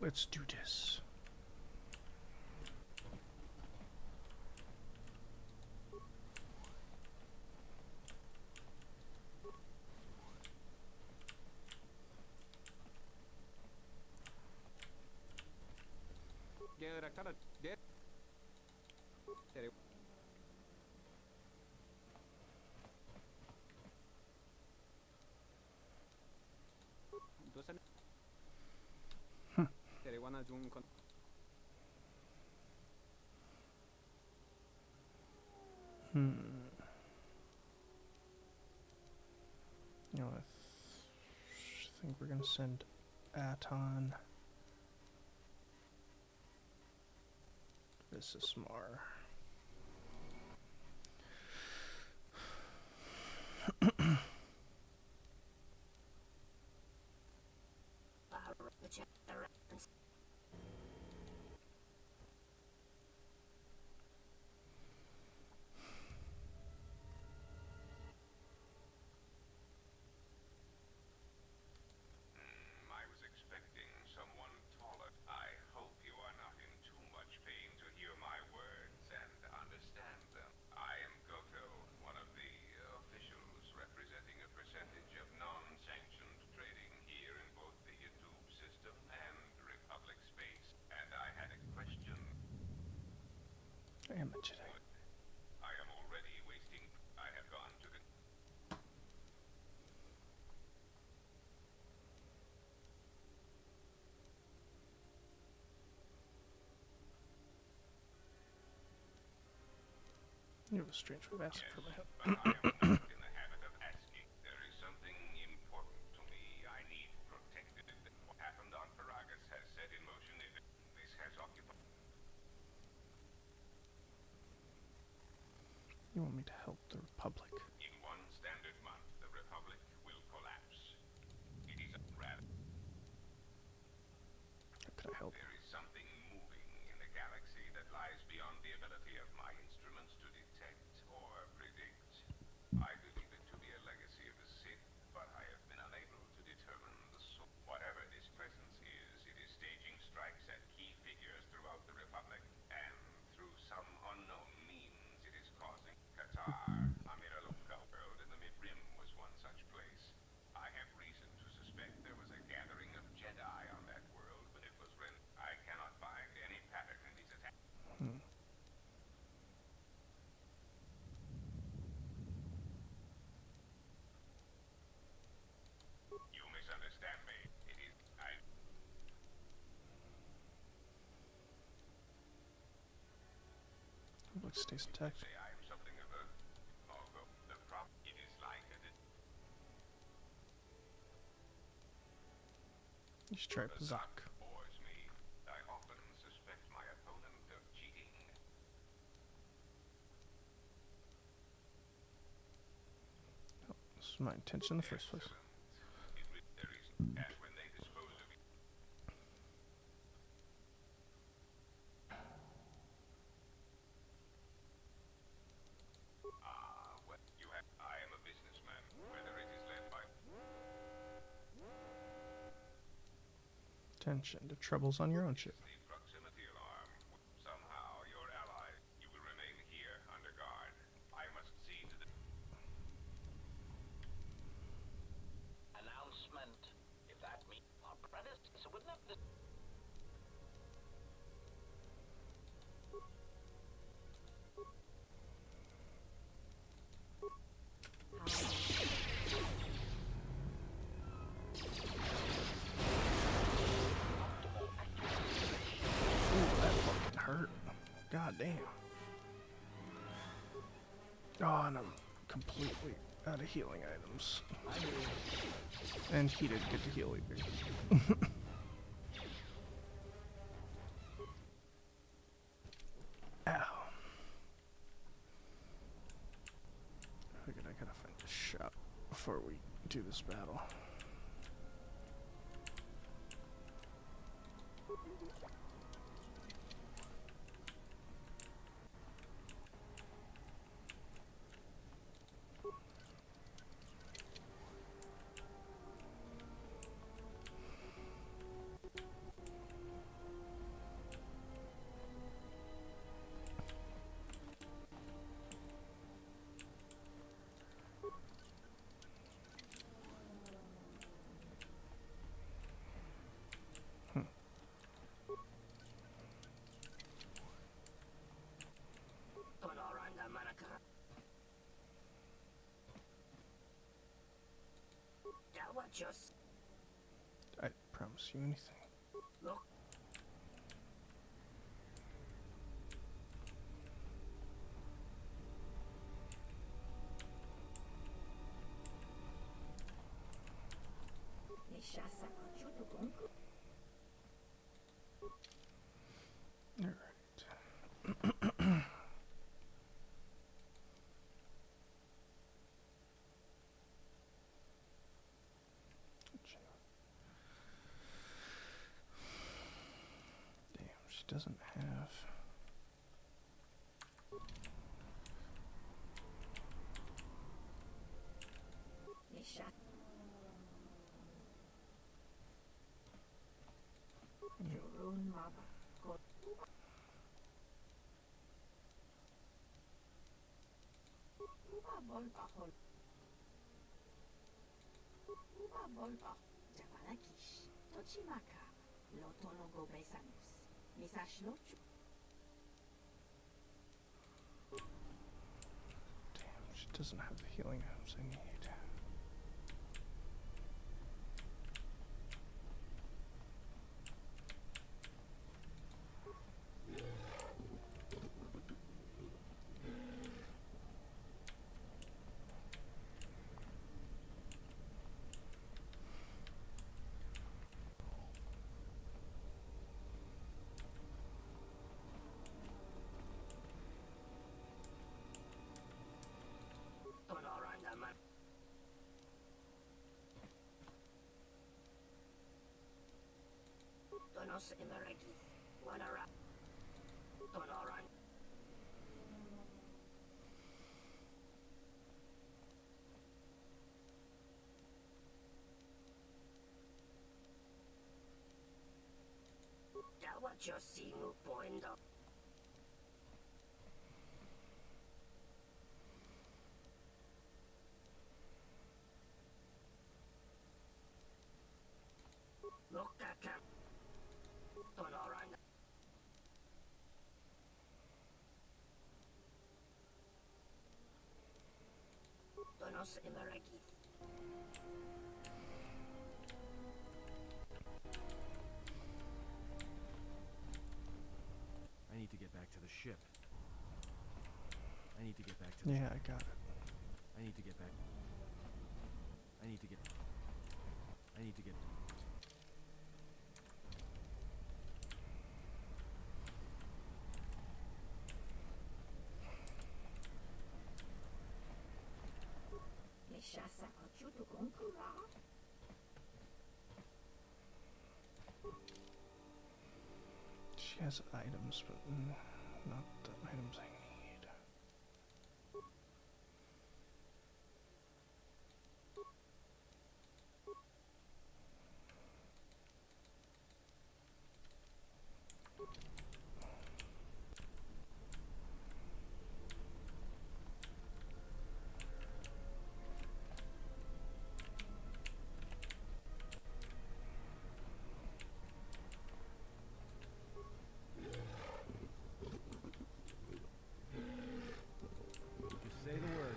Let's do this. You know, I think we're gonna send Aton Visismar. I was expecting someone taller. I hope you are not in too much pain to hear my words and understand them. I am Goto, one of the officials representing a percentage of non-sanctioned trading here in both the YouTube system and Republic space. And I had a question. Damn it, Jedi. I am already wasting. I have gone to the... You have a strange way of asking for my help. But I am not in the habit of asking. There is something important to me I need protected. What happened on Paragus has set in motion events. This has occupied... You want me to help the Republic? In one standard month, the Republic will collapse. It is rather... How could I help? There is something moving in the galaxy that lies beyond the ability of my instruments to detect or predict. I believe it to be a legacy of the Sith, but I have been unable to determine the source. Whatever this presence is, it is staging strikes at key figures throughout the Republic, and through some unknown means, it is causing Qatar. Amiralukka world in the Mid-Rim was one such place. I have reason to suspect there was a gathering of Jedi on that world when it was rendered. I cannot find any pattern in these attacks. You misunderstand me. It is... Republic stays intact. say I am something of a... although the prop... It is like a... You should try Pazak. bores me. I often suspect my opponent of cheating. This was my intention in the first place. There is... and when they dispose of it... well, you have... I am a businessman, whether it is led by... Attention to troubles on your own ship. the proximity alarm. Somehow, your ally... You will remain here, under guard. I must see to the... Announcement. If that means our predecessor would never... Ooh, that fucking hurt. God damn. Oh, and I'm completely out of healing items. And he didn't get to heal either. Ow. Figured I gotta find a shop before we do this battle. just I promise you anything. look. Nishasa Kochuto Gonku. Alright. Damn, she doesn't have. Nisha. Jorun Maba. Uba Volpa Hol. Uba Volpa. Japanakish. Tochimaka. Lotono Gobesanus. Misashlochu. Damn, she doesn't have the healing items I need. Tonoranga. Donos Emeregi. Wanara. Tonoran. Dawa Josingu Poindo. Lokaka. Tonoran. Donos Emeregi. I need to get back to the ship. I need to get back to the Yeah, I got it. I need to get back. I need to get. I need to get. Nishasa Kochuto Gonkura. She has items, but not the items I need. Just say the word.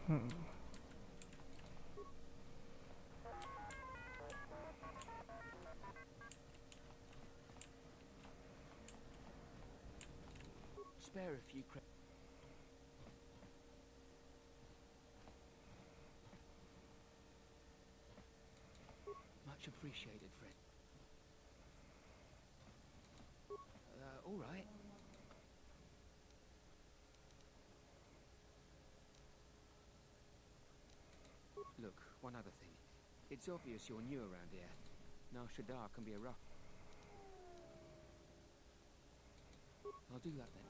Hmm. Spare a few Much appreciated, Fred. All right. Look, one other thing. It's obvious you're new around here. Nar Shaddaa can be a rough. I'll do that then.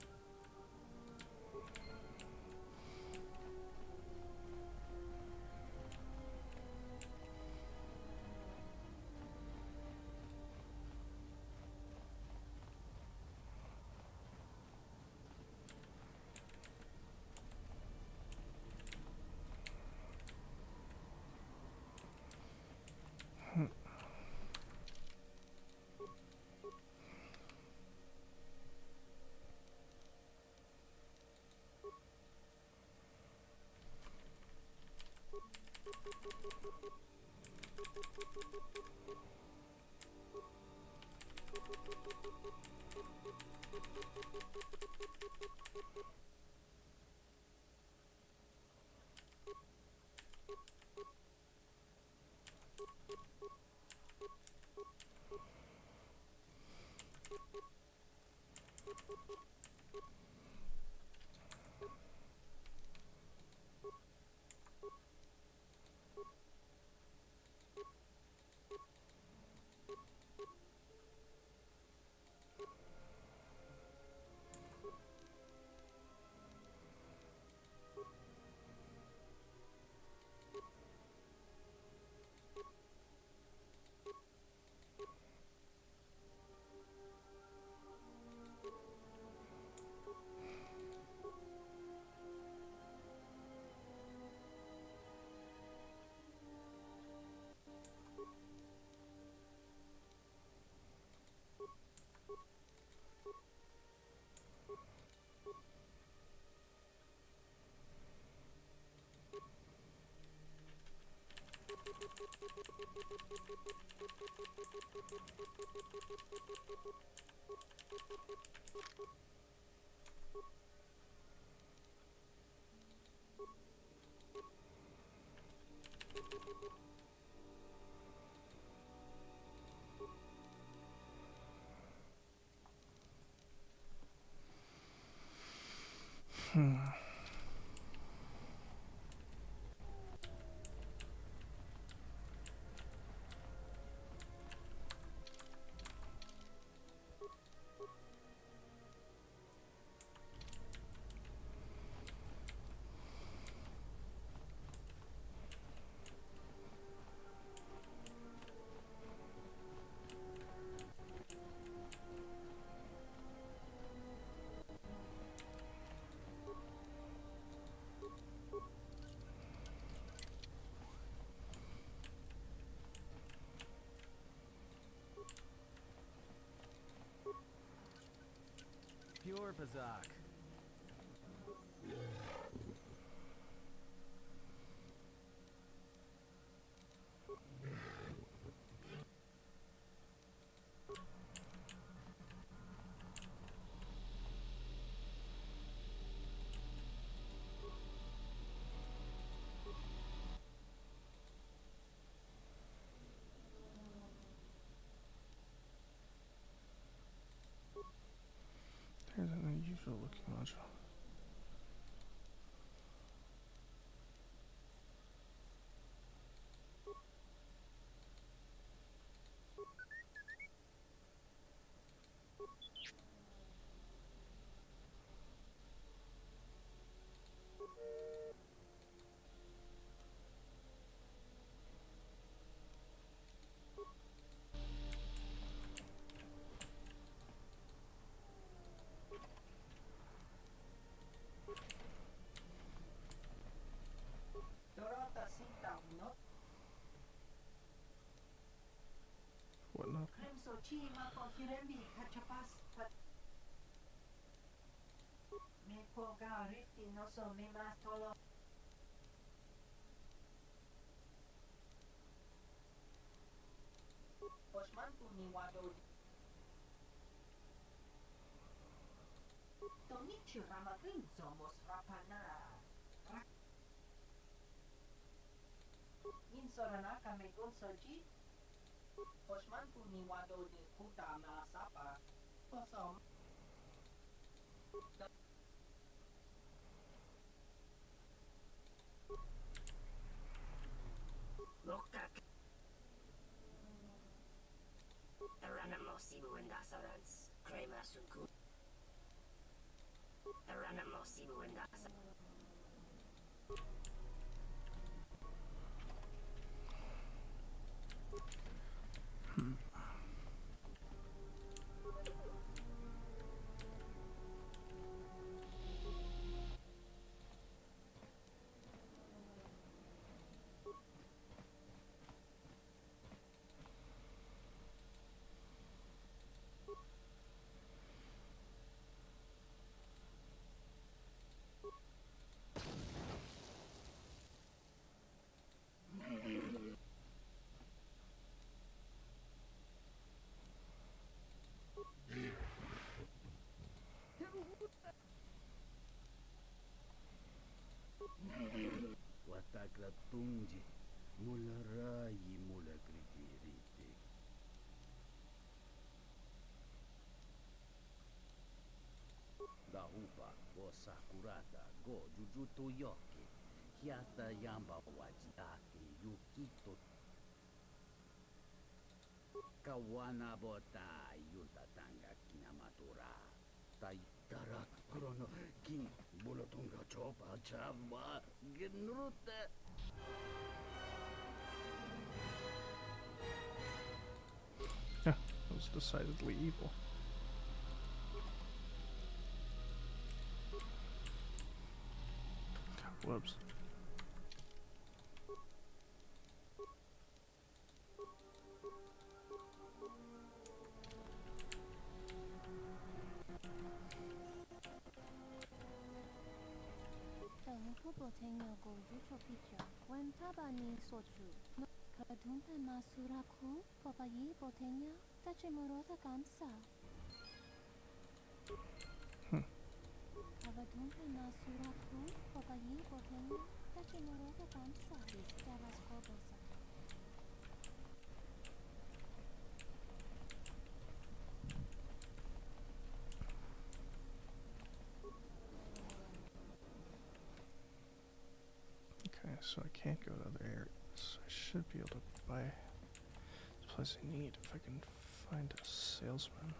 Pure Bazak. There's an unusual looking module. Dorota Sita Unot, Whatnot. Crimso Chima Pohirembi Hachapas Pat Mepoga Riti Noso Mimatolo Osmantu Niwado Tonichi Ramagrin Somos Rapana Insoranaka Megun Soji Osmantu Niwado de Kuta Masapa Posom Mokka Eranamo Sibu and Dasarans, Krema Sunku. Eranamo Sibu and Dasarans. Watakratunji, mularayi mulakritirite. Dahupa go sakurata go jujuto yoke, hiata yamba wajidake yukito. Kawana bota yutatanga kinamatura. Taitarak krono king bulotunga chopa chava genruta. Yeah, it was decidedly evil. Whoops. Hubo tengo mucho picture. Cuéntame ni sochu. Kadumpa Masuraku, Popayi Botenya, Tachimurota Kamsa. Kavadumpa Masuraku, Popayi Botenya, Tachimurota Kamsa. Stavas Kobosa. Okay, so I can't go to other areas. I should be able to buy the supplies I need if I can find a salesman.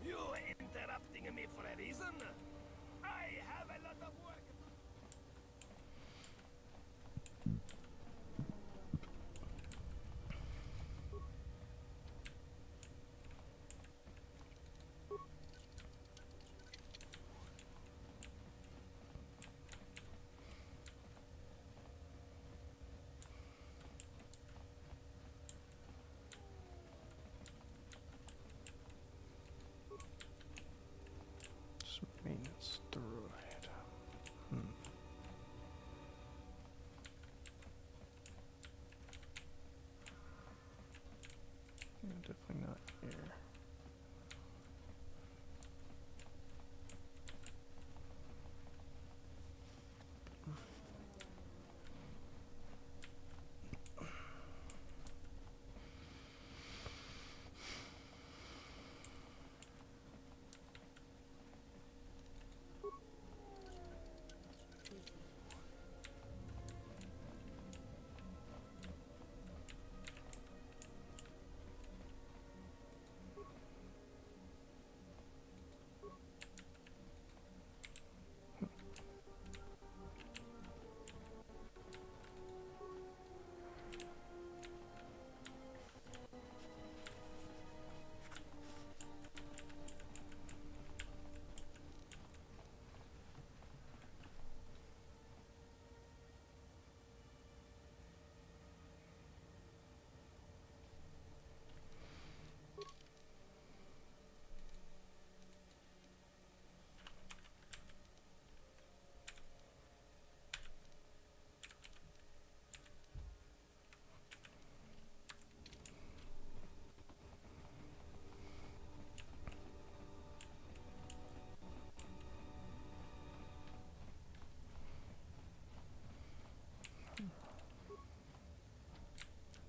You interrupting me for a reason? I have a lot of work. Just maintenance droid. Yeah, definitely not here.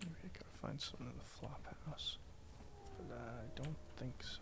Maybe I gotta find something in the flop house. But I don't think so.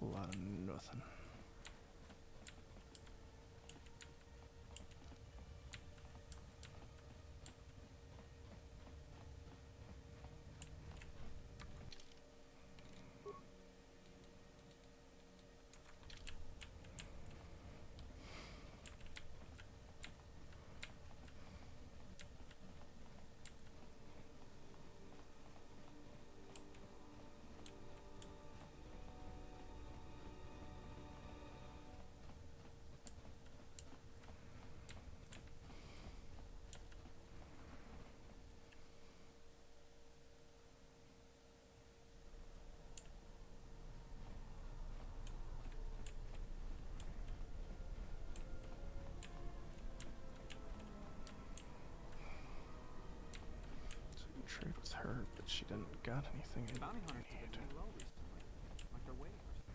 A lot of nothing. Trade with her, but she didn't got anything I Bounty hunters need. have been low recently. Like they're waiting for something.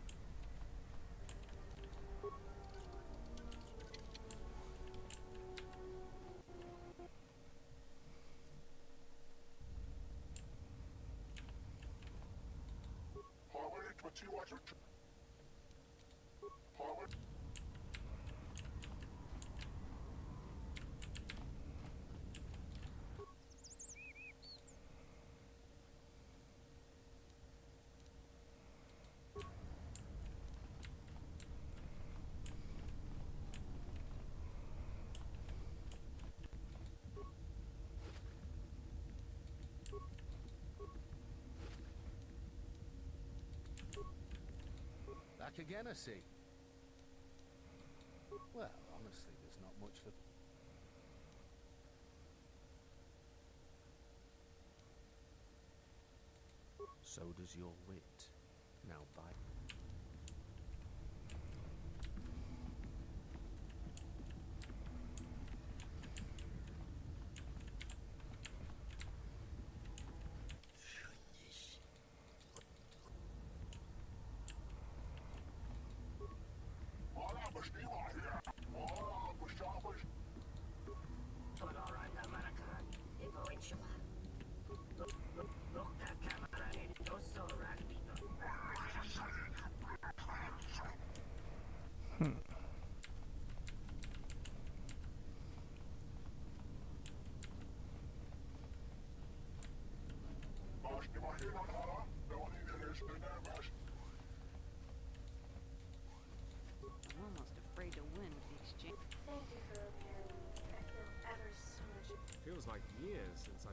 Back again, I see. Well, honestly, there's not much for... So does your wit. Now bye. Toloranga Marakan, Ipo Inshua. Loka Kamaran, Doso Ragbino. I'm almost afraid to win with the exchange. Thank you for repairing me. I feel ever so much. Feels like years since I...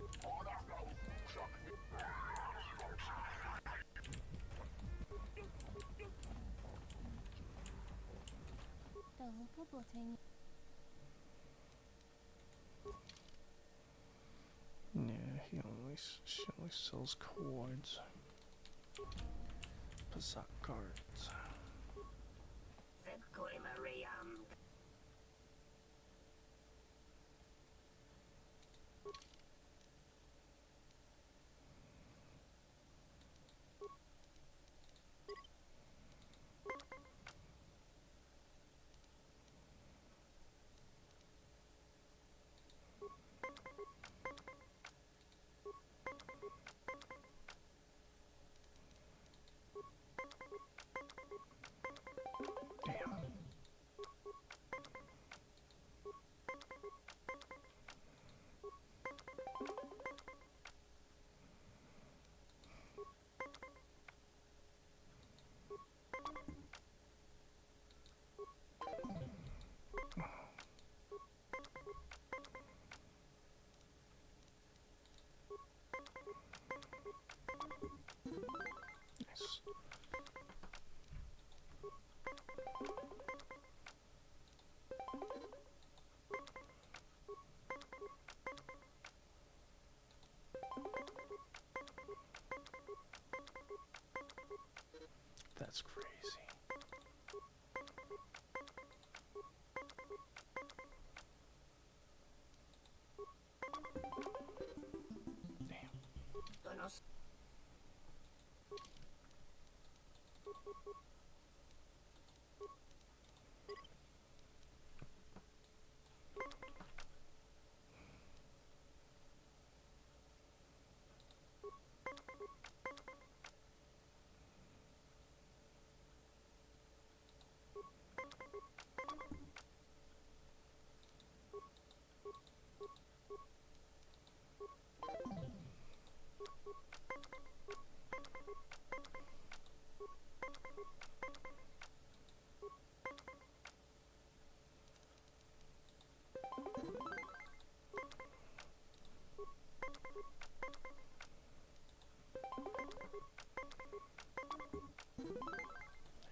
Đầu phút bộ thành Yeah, she only sells cards. Bazaar cards. Fedko Imariam. Damn. Nice. That's crazy. Damn. Donos.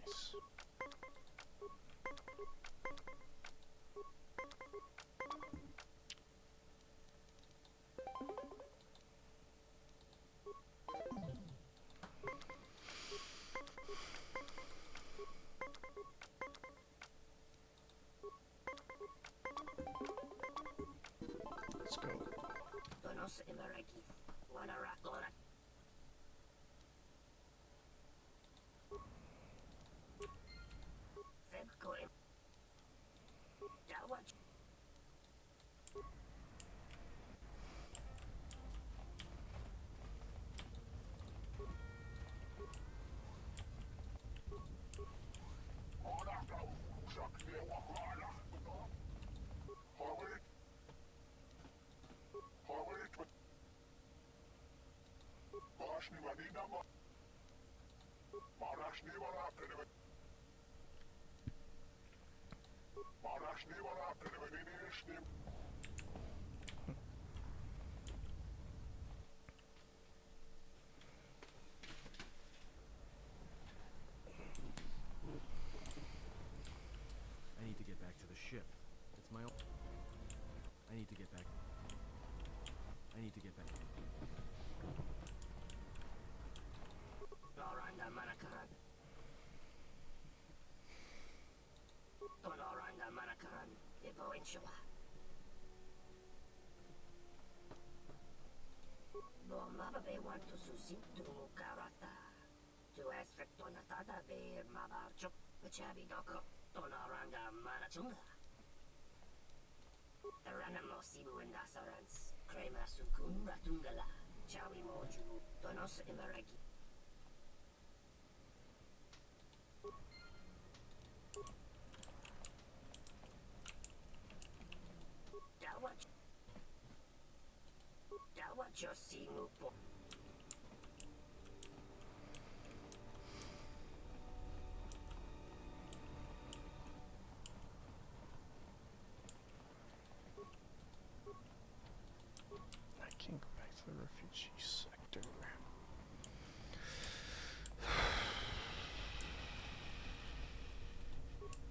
Nice. Let's go. Donos Imaraki. Wanarakora. Fedko Im. Jawaj. I need to get back to the ship. It's my own. I need to get back. I need to get back. Loranda Manakaran. Loranda Manakaran. Ipo Inshawa. Mababe want to susit to Karata. To Esrecto Natada Bear Mabarchuk. The Chabi Doko. Loranda Manachunga. Ranamo Sibu and Nasarans. Krema Sukun Ratungala. Chawi Moju. Donos Imaraki. Dawacho Sinupo. I can't go back to the refugee sector.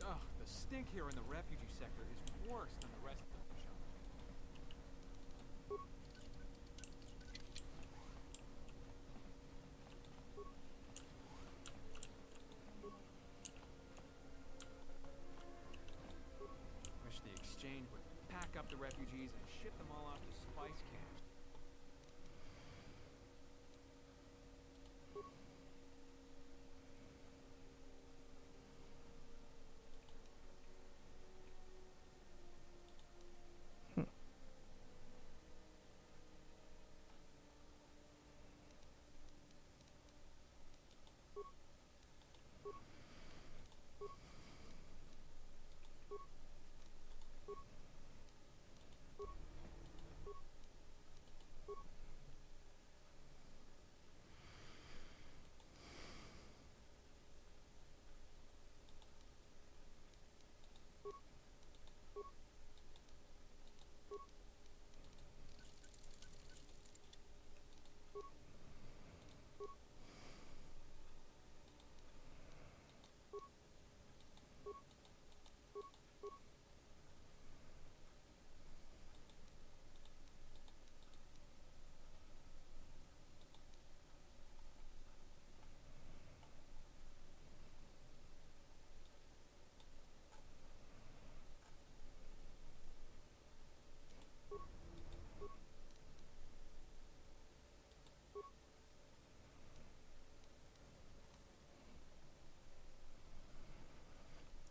Ugh, the stink here in the refugee sector is worse than the rest of the show. Wish the exchange would pack up the refugees and ship them all off to spice camps.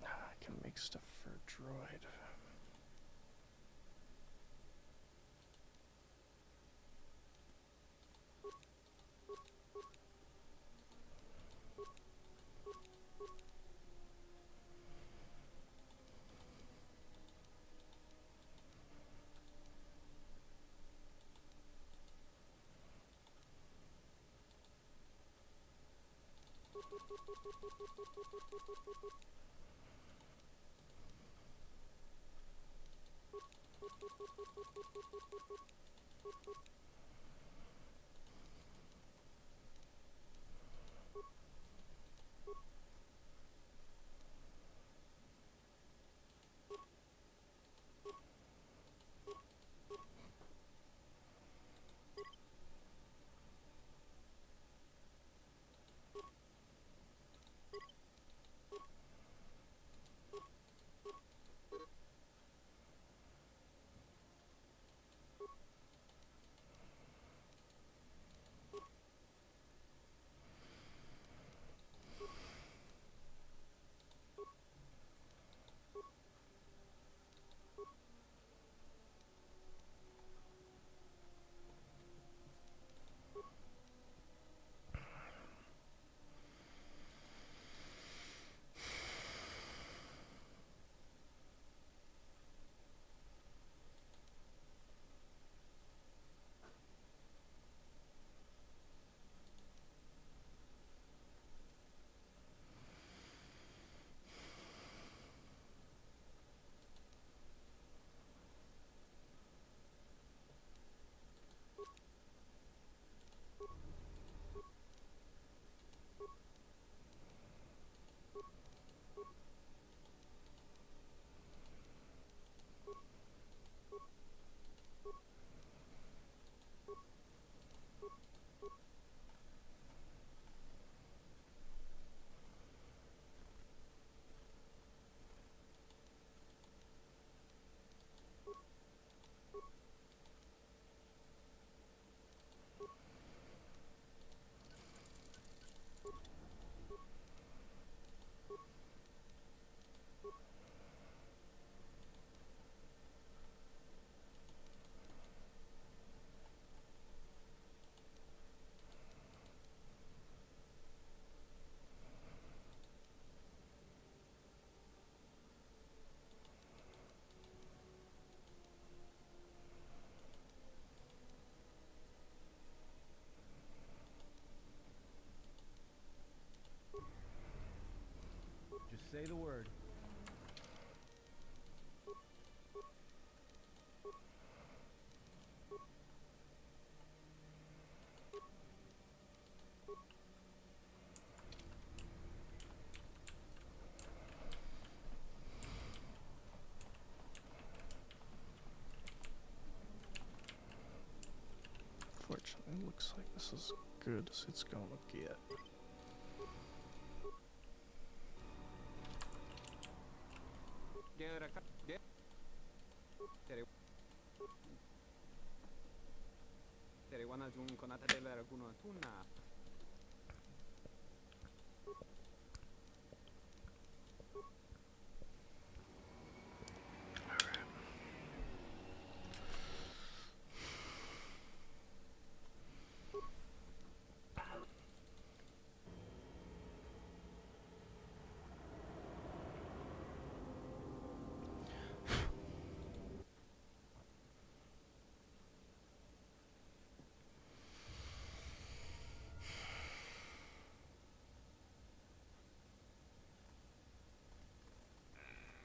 I can make stuff for a droid. Unfortunately, looks like this is good as it's gonna get.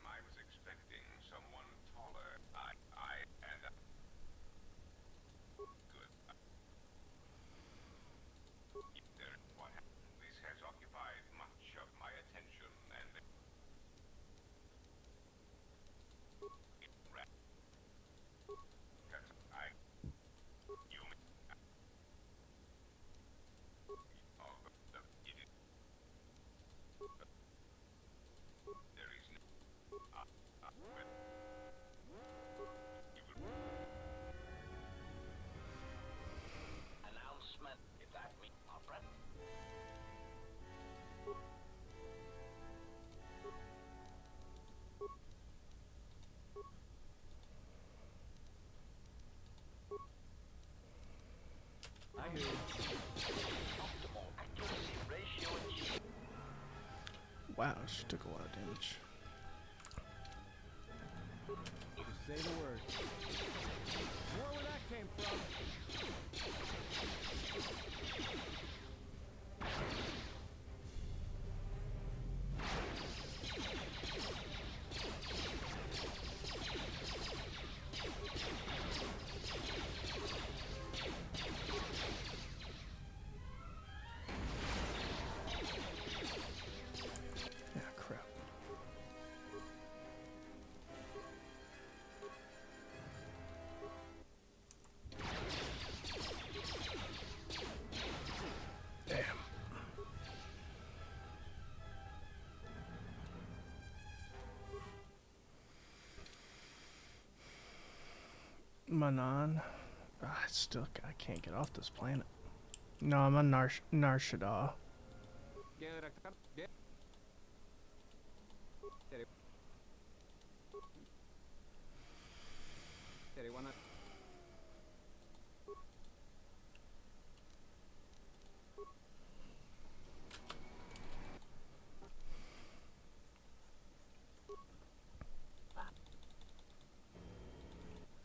I was expecting someone taller. Good. What happened? This has occupied much of my attention, and there is Announcement. If that means our friend. I hear you. Optimal accuracy ratio achieved. Wow, she took a lot of damage. Just say the word. More where that came from. Yeah, crap. Damn. Manan. I can't get off this planet. No, I'm on Nar Shaddaa.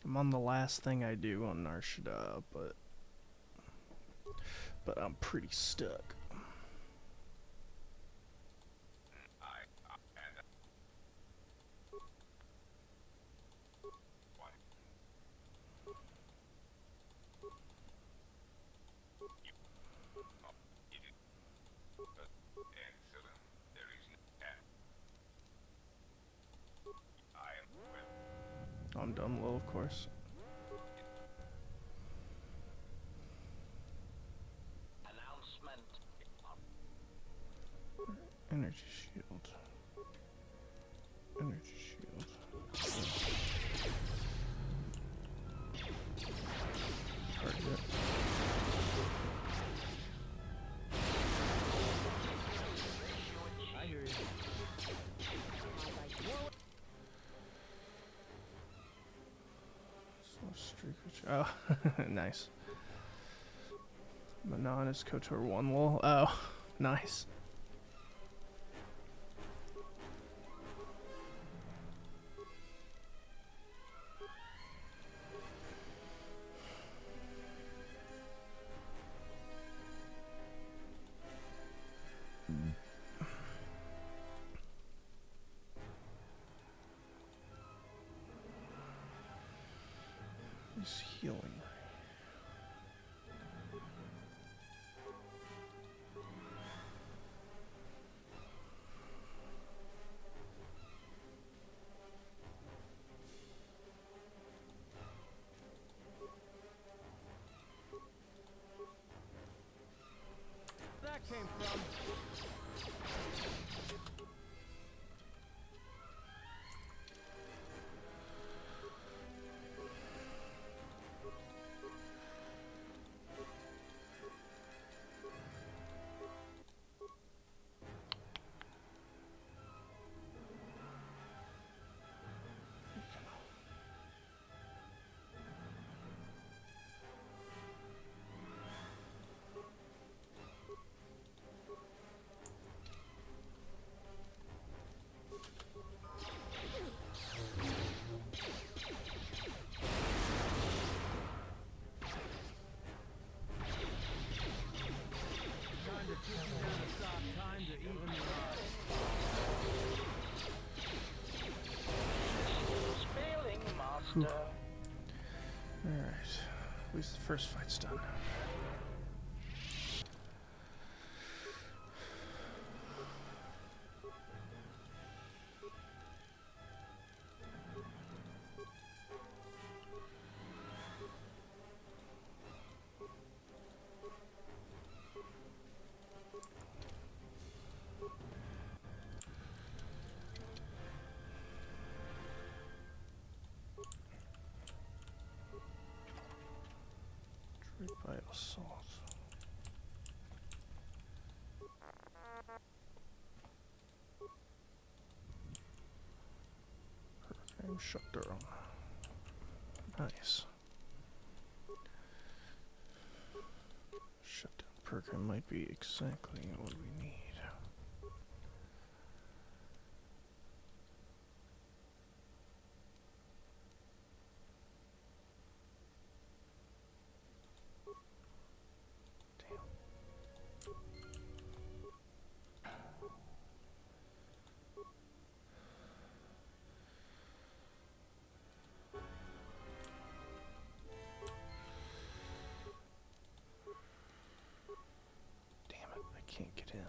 I'm on the last thing I do on Nar Shaddaa, but I'm pretty stuck. I'm dumb low, of course. Announcement. Energy shield. Energy shield. Target. I hear you. Oh, nice. Manan is KOTOR 1 lol. Oh, nice. He's healing. Whew. Alright. At least the first fight's done. Trade by assault. Hurricane shutdown. Nice. Shutdown program might be exactly what we need. Damn it, I can't get in.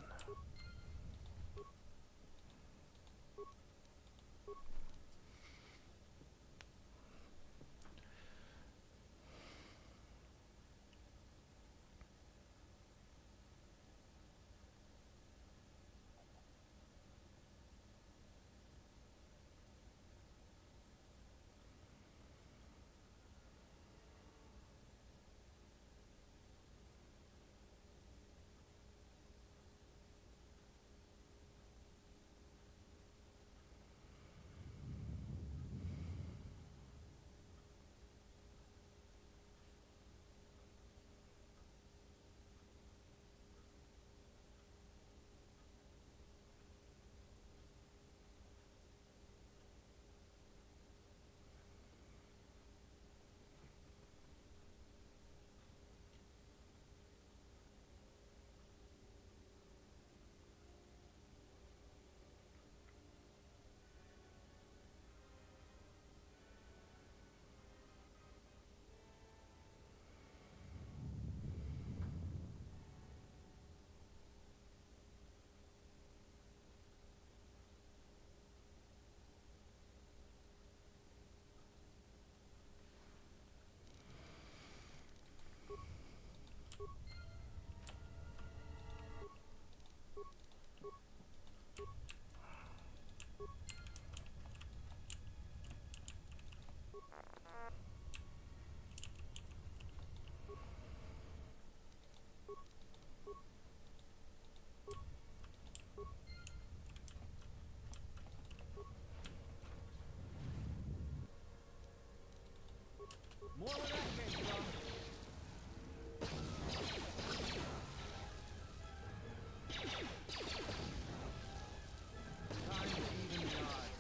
More where that came from. Time to even the odds.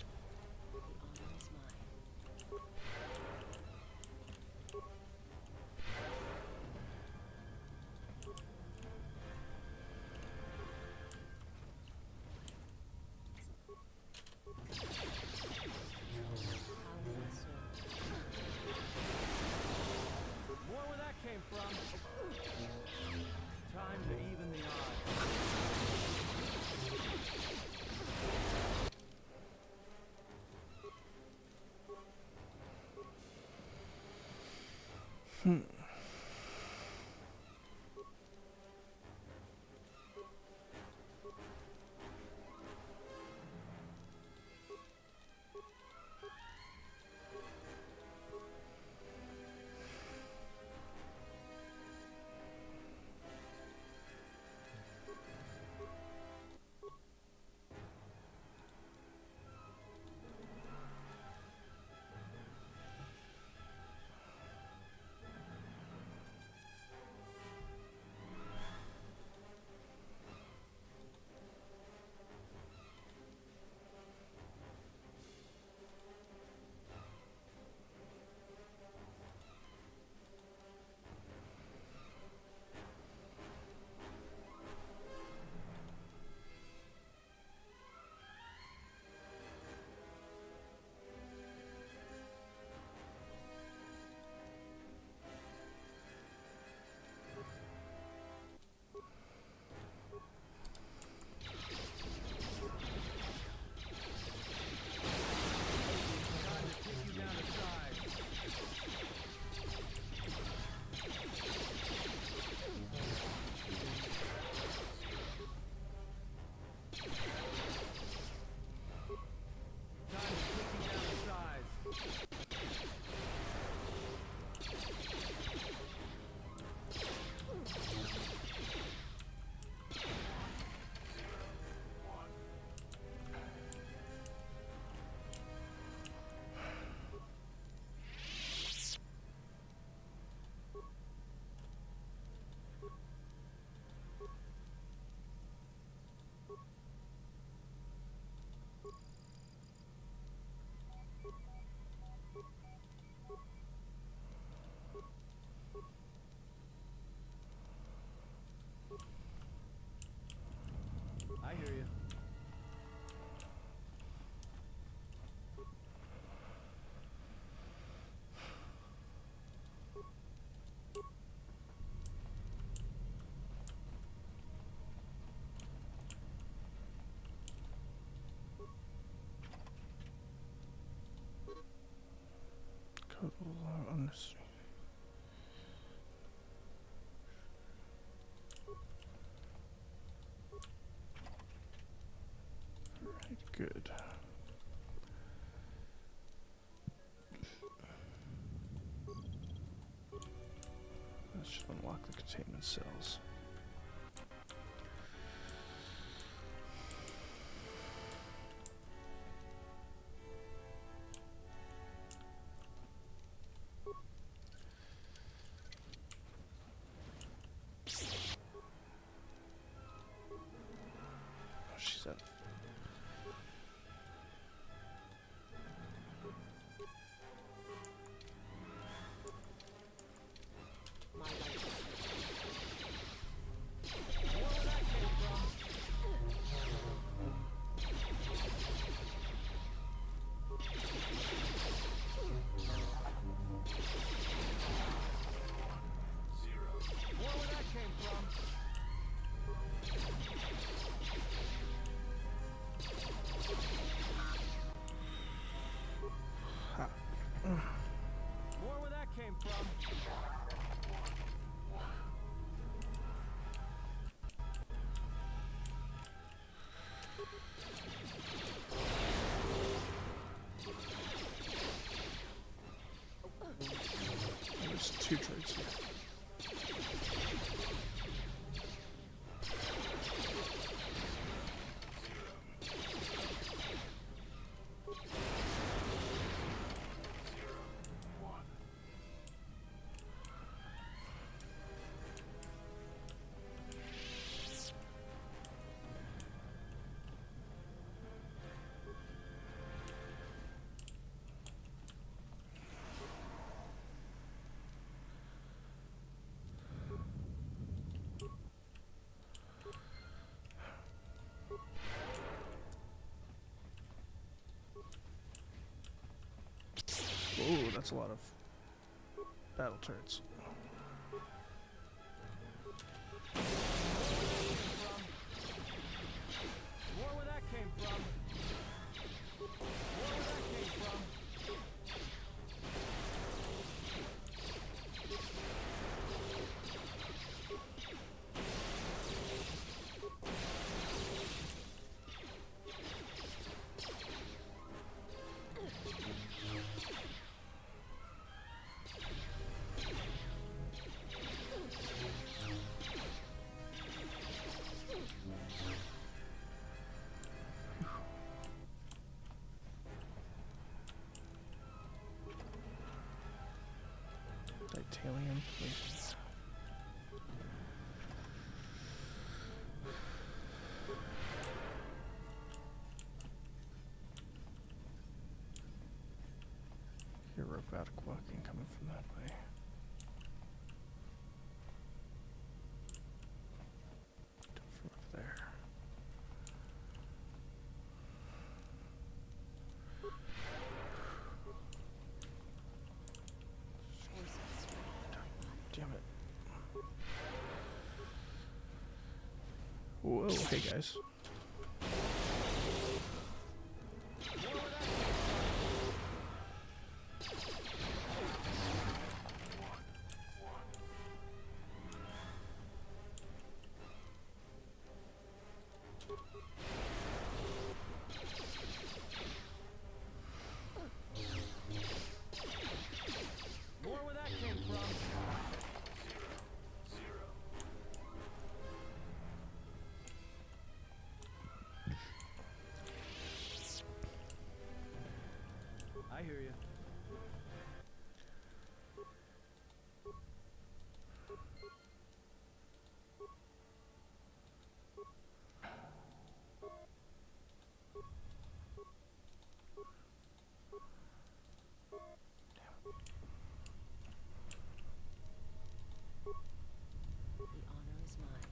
The honor is mine. More where that came from. Time to even the odds. Total unnecessary. Alright, good. That should unlock the containment cells. Oh, she's at. My life. Ha. More where that came from. There's two trades here. Whoa, that's a lot of battle turrets. More where that came from. More where that came from. Titanium, please. Hear robotic walking coming from that way. From over there. Damn it. Whoa, hey guys. More where that came from. I hear you. The honor is mine.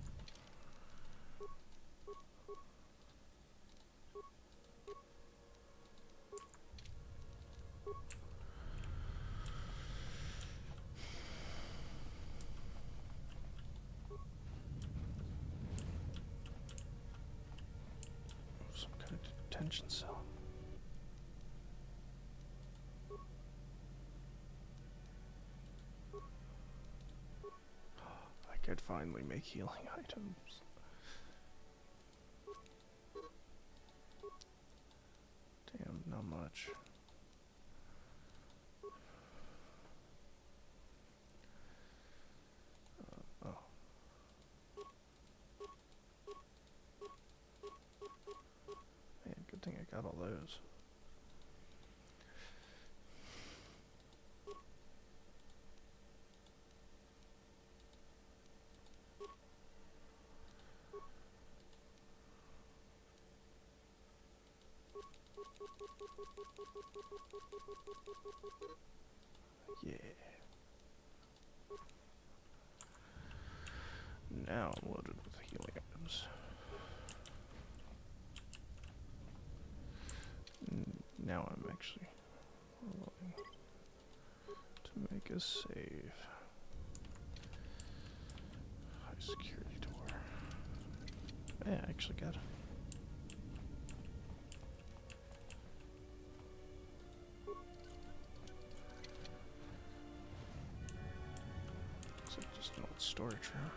Some kind of detention cell. could finally make healing items. Damn, not much. Oh. Man, good thing I got all those. Yeah. Now I'm loaded with healing items. Now I'm actually willing to make a save. High security door. Yeah, I actually got it. Looks like just an old storage room.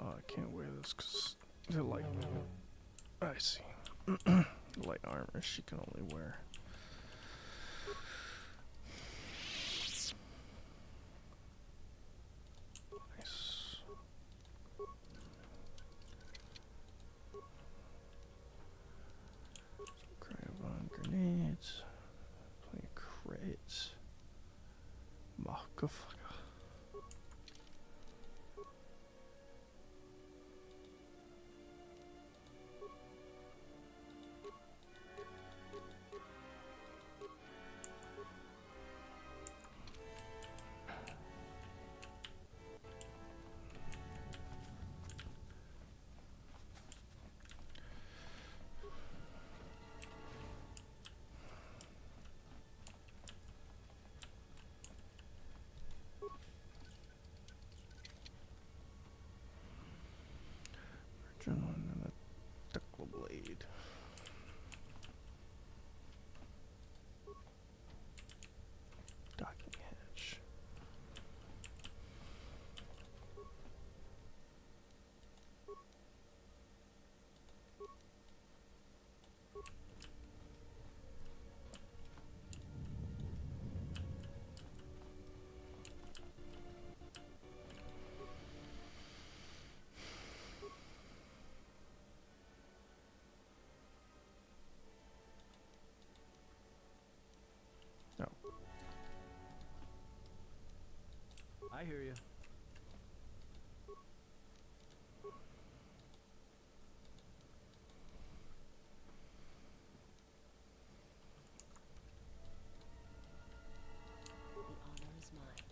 Oh, I can't wear this because the light. I see. Light armor she can only wear. Nice. Cryo-bomb grenades. Plenty of crates. Motherfucker. Adrenaline and a duckle blade. Docking hatch. I hear you. The honor is mine.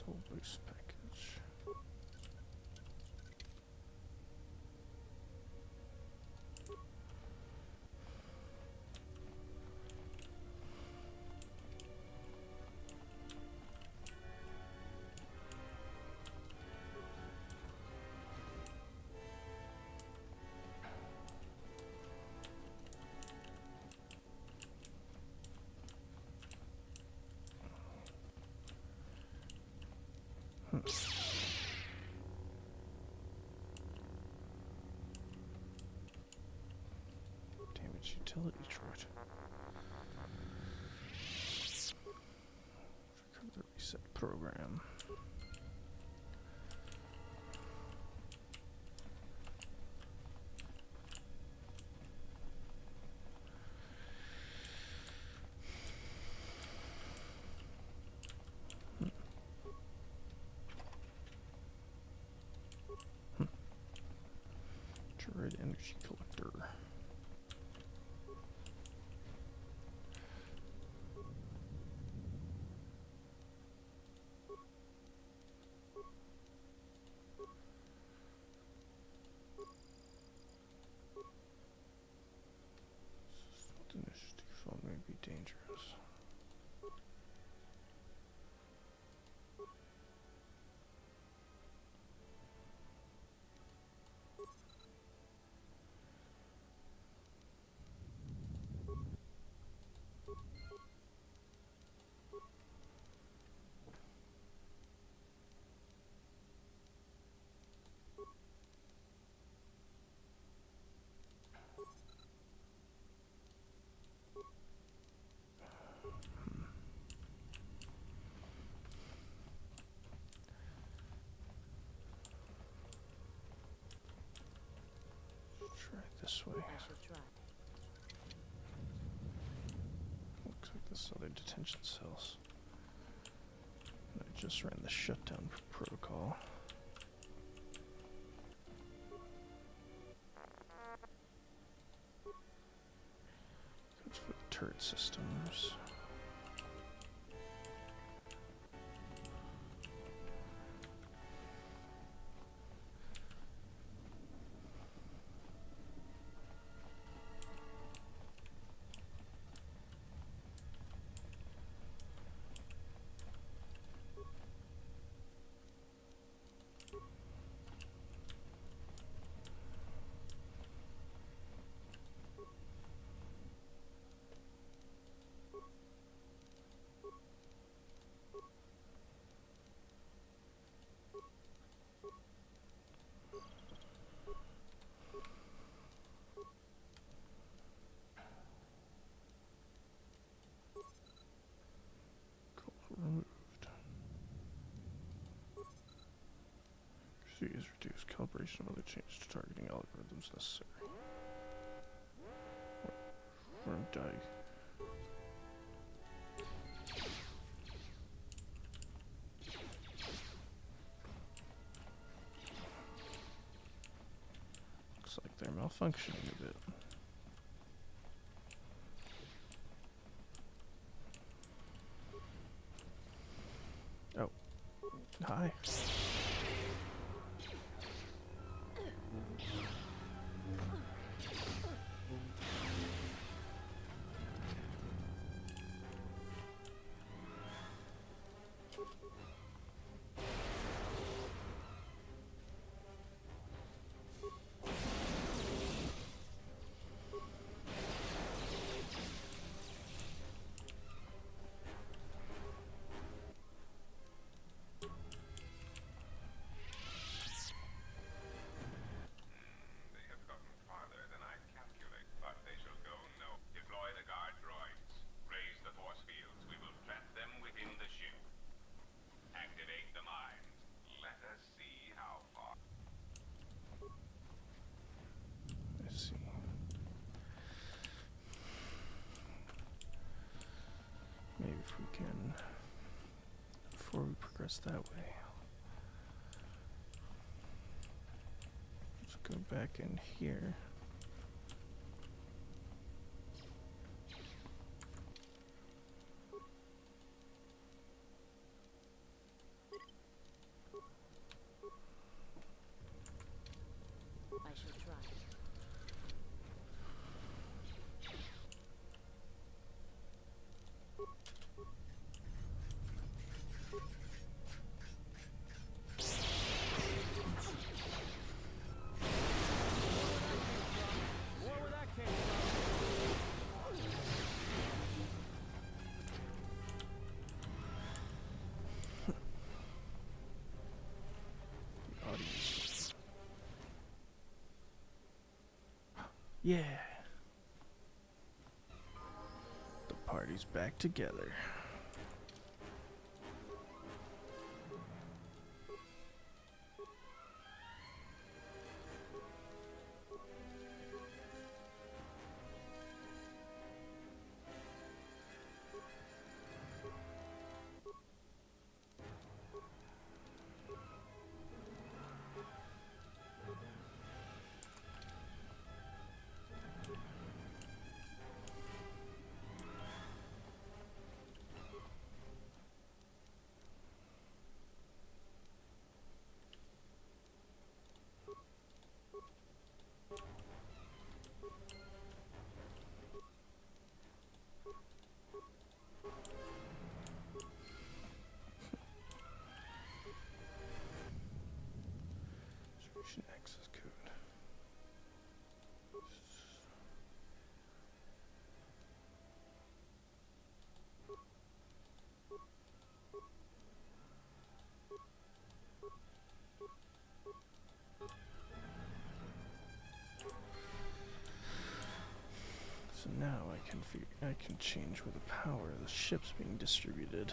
Toll boost package. Damage utility droid. Recover the reset program. Droid energy collector. With initiative fall may be dangerous. Try it this way. I shall try. Looks like this other detention cells. I just ran the shutdown protocol. Codes for the turret systems. Removed. Procedures reduced. Calibration of other changes to targeting algorithms necessary. Run die. Looks like they're malfunctioning a bit. Oh. Hi. They have gotten farther than I calculate, but they shall go no. Deploy the guard droids. Raise the force fields. We will trap them within the ship. Activate the mines. Let us see how far. I see. Maybe if we can, before we progress that way, let's go back in here. Yeah. The party's back together. Distribution access code. So now I can change where the power of the ship's being distributed.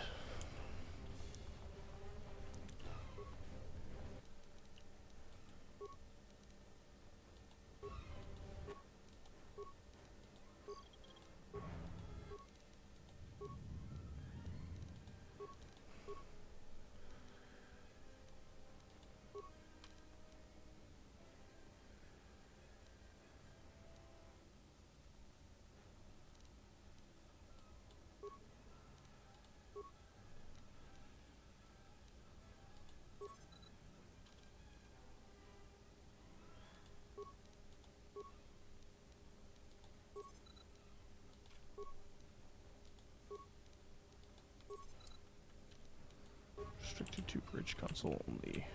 Restricted to bridge console only.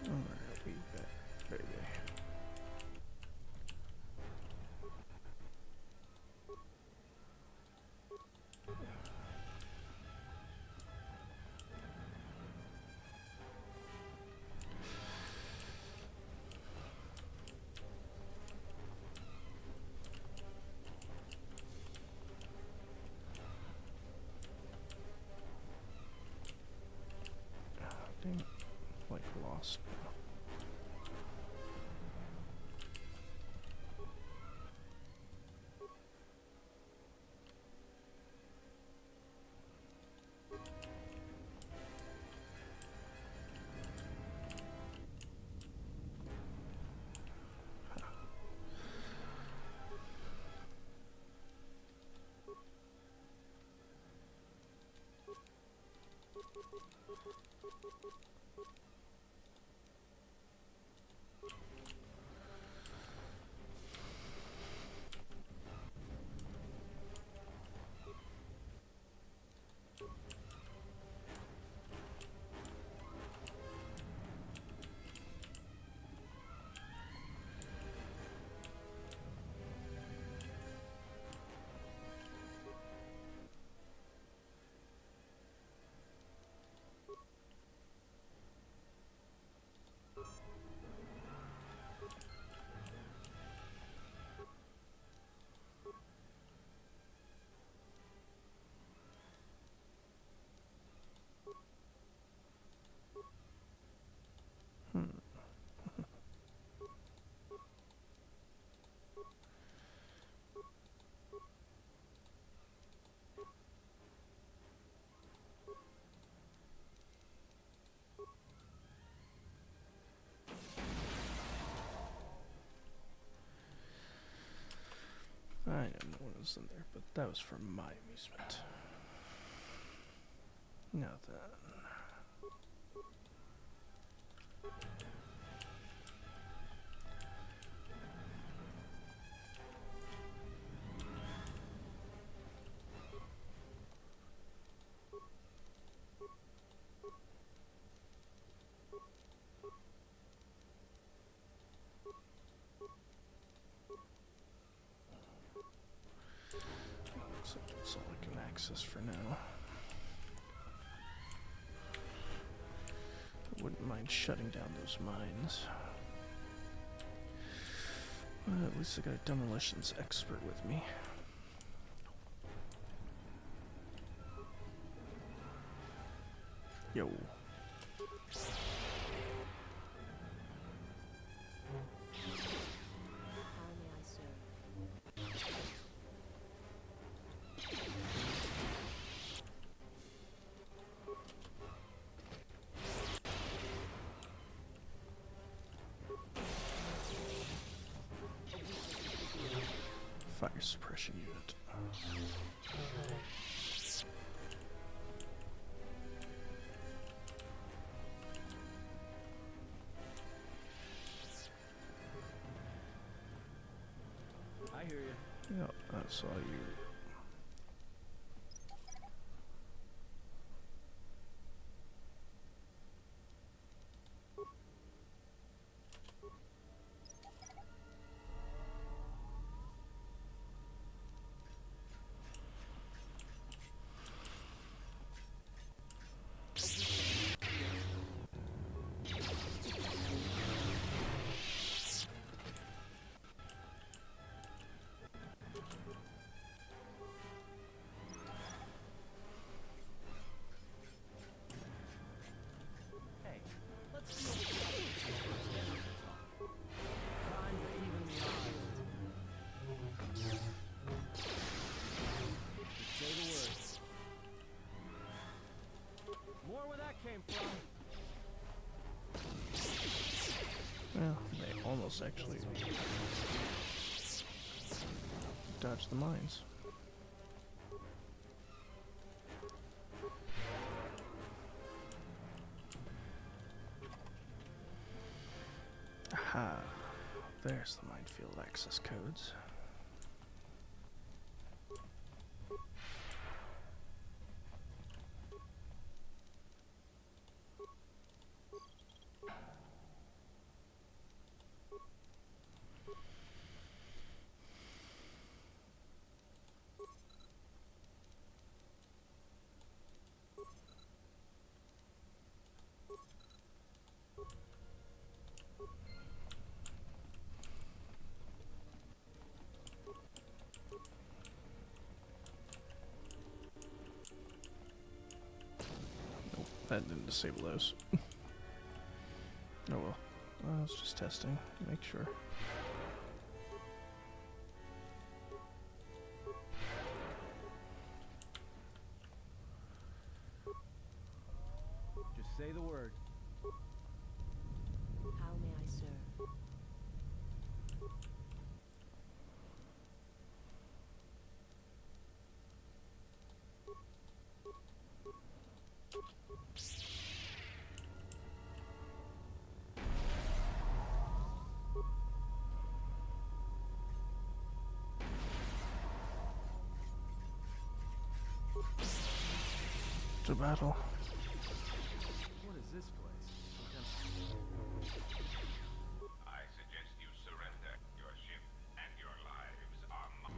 Alright, leave that baby. Dang, like lost now. I know no one was in there, but that was for my amusement. Now then. wouldn't mind shutting down those mines. Well, at least I got a demolitions expert with me. Yo. How may I serve? Fire suppression unit. I hear you. Yep, I saw you. Hey, let's see what we got to stand up and talk. Time to even the odds. Say the word. More where that came from. Well, they almost actually dodged the mines. Aha, there's the minefield access codes. Nope, that didn't disable those. Oh well. I was just testing, make sure. Just say the word. How may I serve? To battle. What is this place? I suggest you surrender. Your ship and your lives are mine.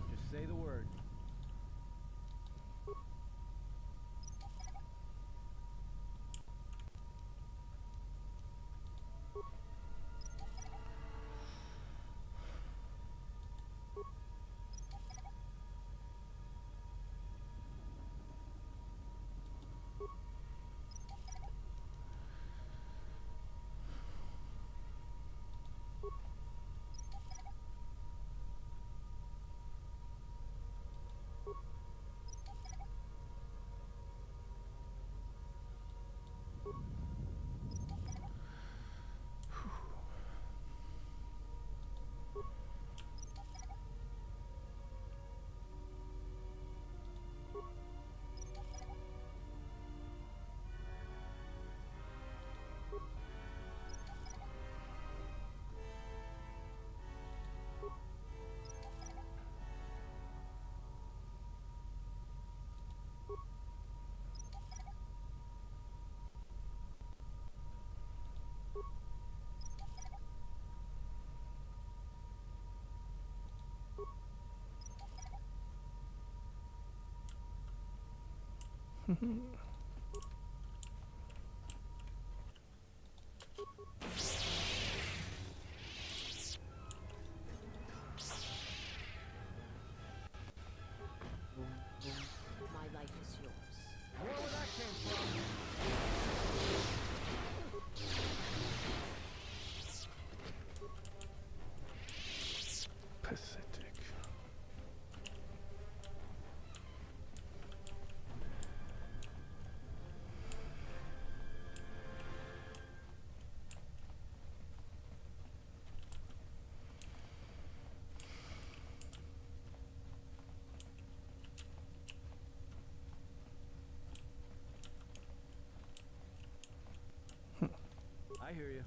Just say the word. My life is yours. More where that came from. Pathetic. I hear you.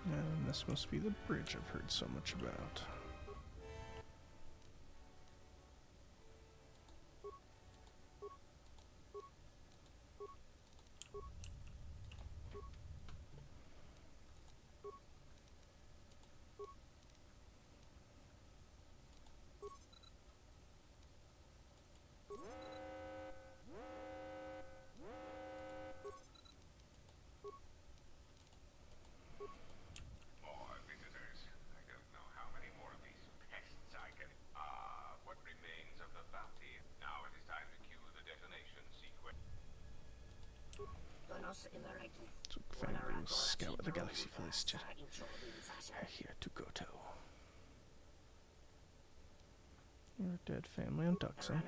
And this must be the bridge I've heard so much about. More visitors. I don't know how many more of these pests I can. What remains of the bounty? Now it is time to cue the detonation sequence. So Fangry will scour the galaxy for this jet. Here to Goto. Your dead family on Duxa.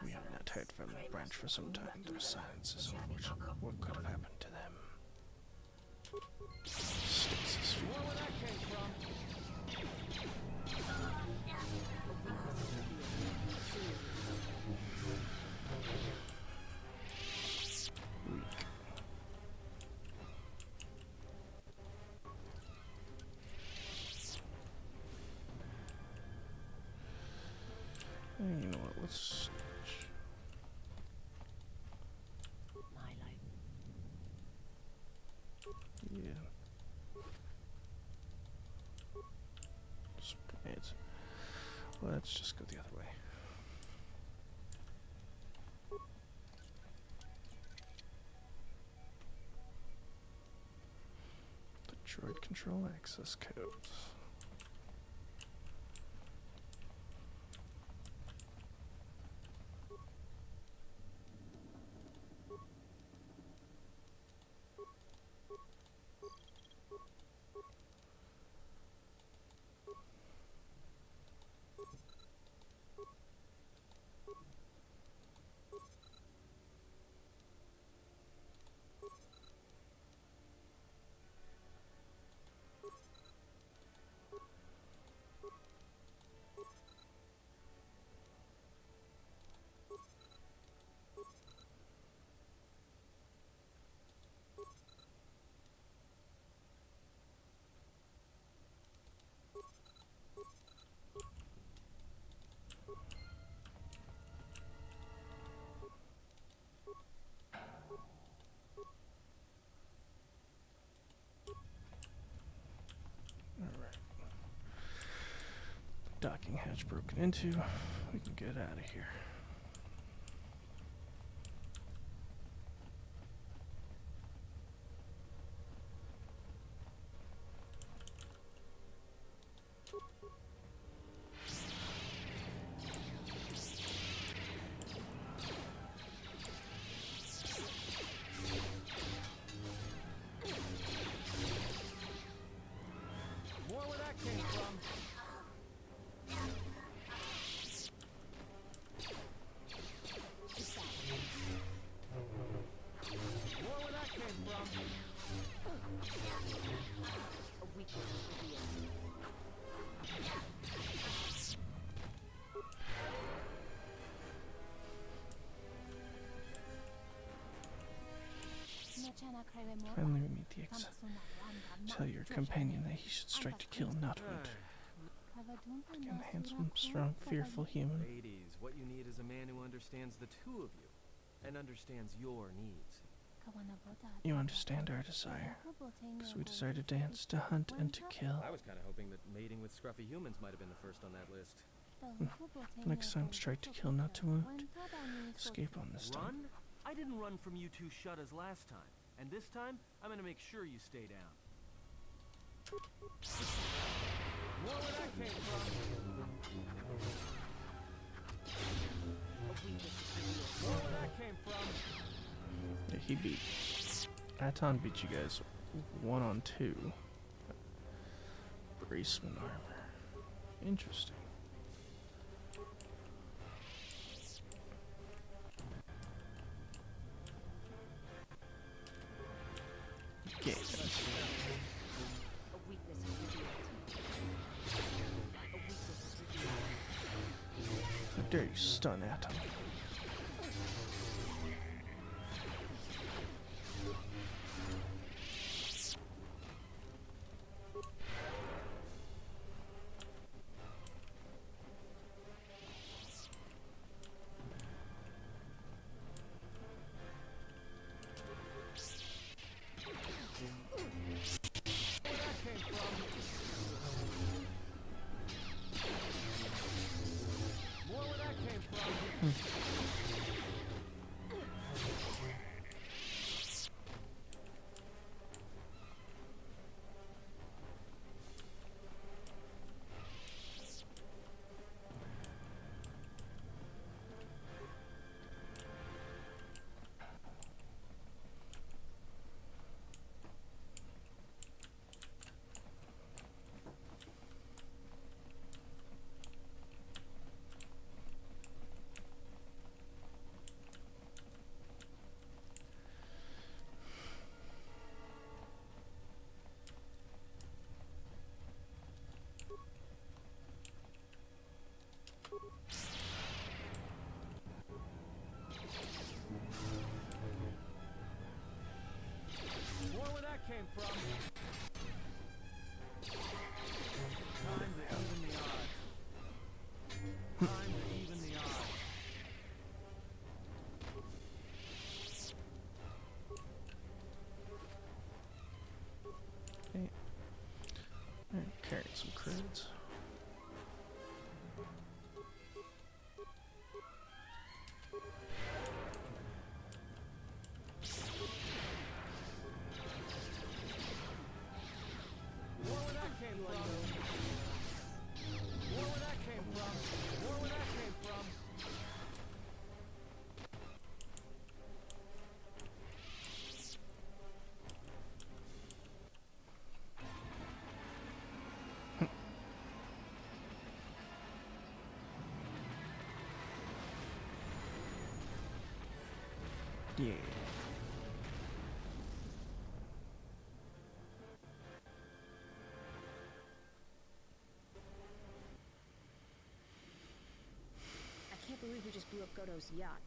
We have not heard from the branch for some time. Their silence is unfortunate. What could have happened to them? Stasis field. More where that came from. Weak. You know what? Let's. My life. Yeah. Grenades. Let's just go the other way. The droid control access codes. Alright. Docking hatch broken into. We can get out of here. More where that came from. Finally, we meet the exit. Tell your companion that he should strike to kill, not wound. Again, handsome, strong, fearful human. Ladies, what you need is a man who understands the two of you and understands your needs. You understand our desire, because we desire to dance, to hunt, and to kill. I was kind of hoping that mating with scruffy humans might have been the first on that list. Next time, strike to kill, not to wound. Escape on this time. Run? I didn't run from you two shuttas last time. And this time, I'm gonna make sure you stay down. More where that came from. More where that came from. Yeah, he beat. Aton beat you guys 1-on-2. Braceman armor. Interesting. Okay. How dare you stun Atom? More where that came from. Time to even the odds. Time to even the odds. Okay. Alright, carry some creds. More where that came from. More where that came from. More where that came from. Yeah. I can't believe we just blew up Godo's yacht.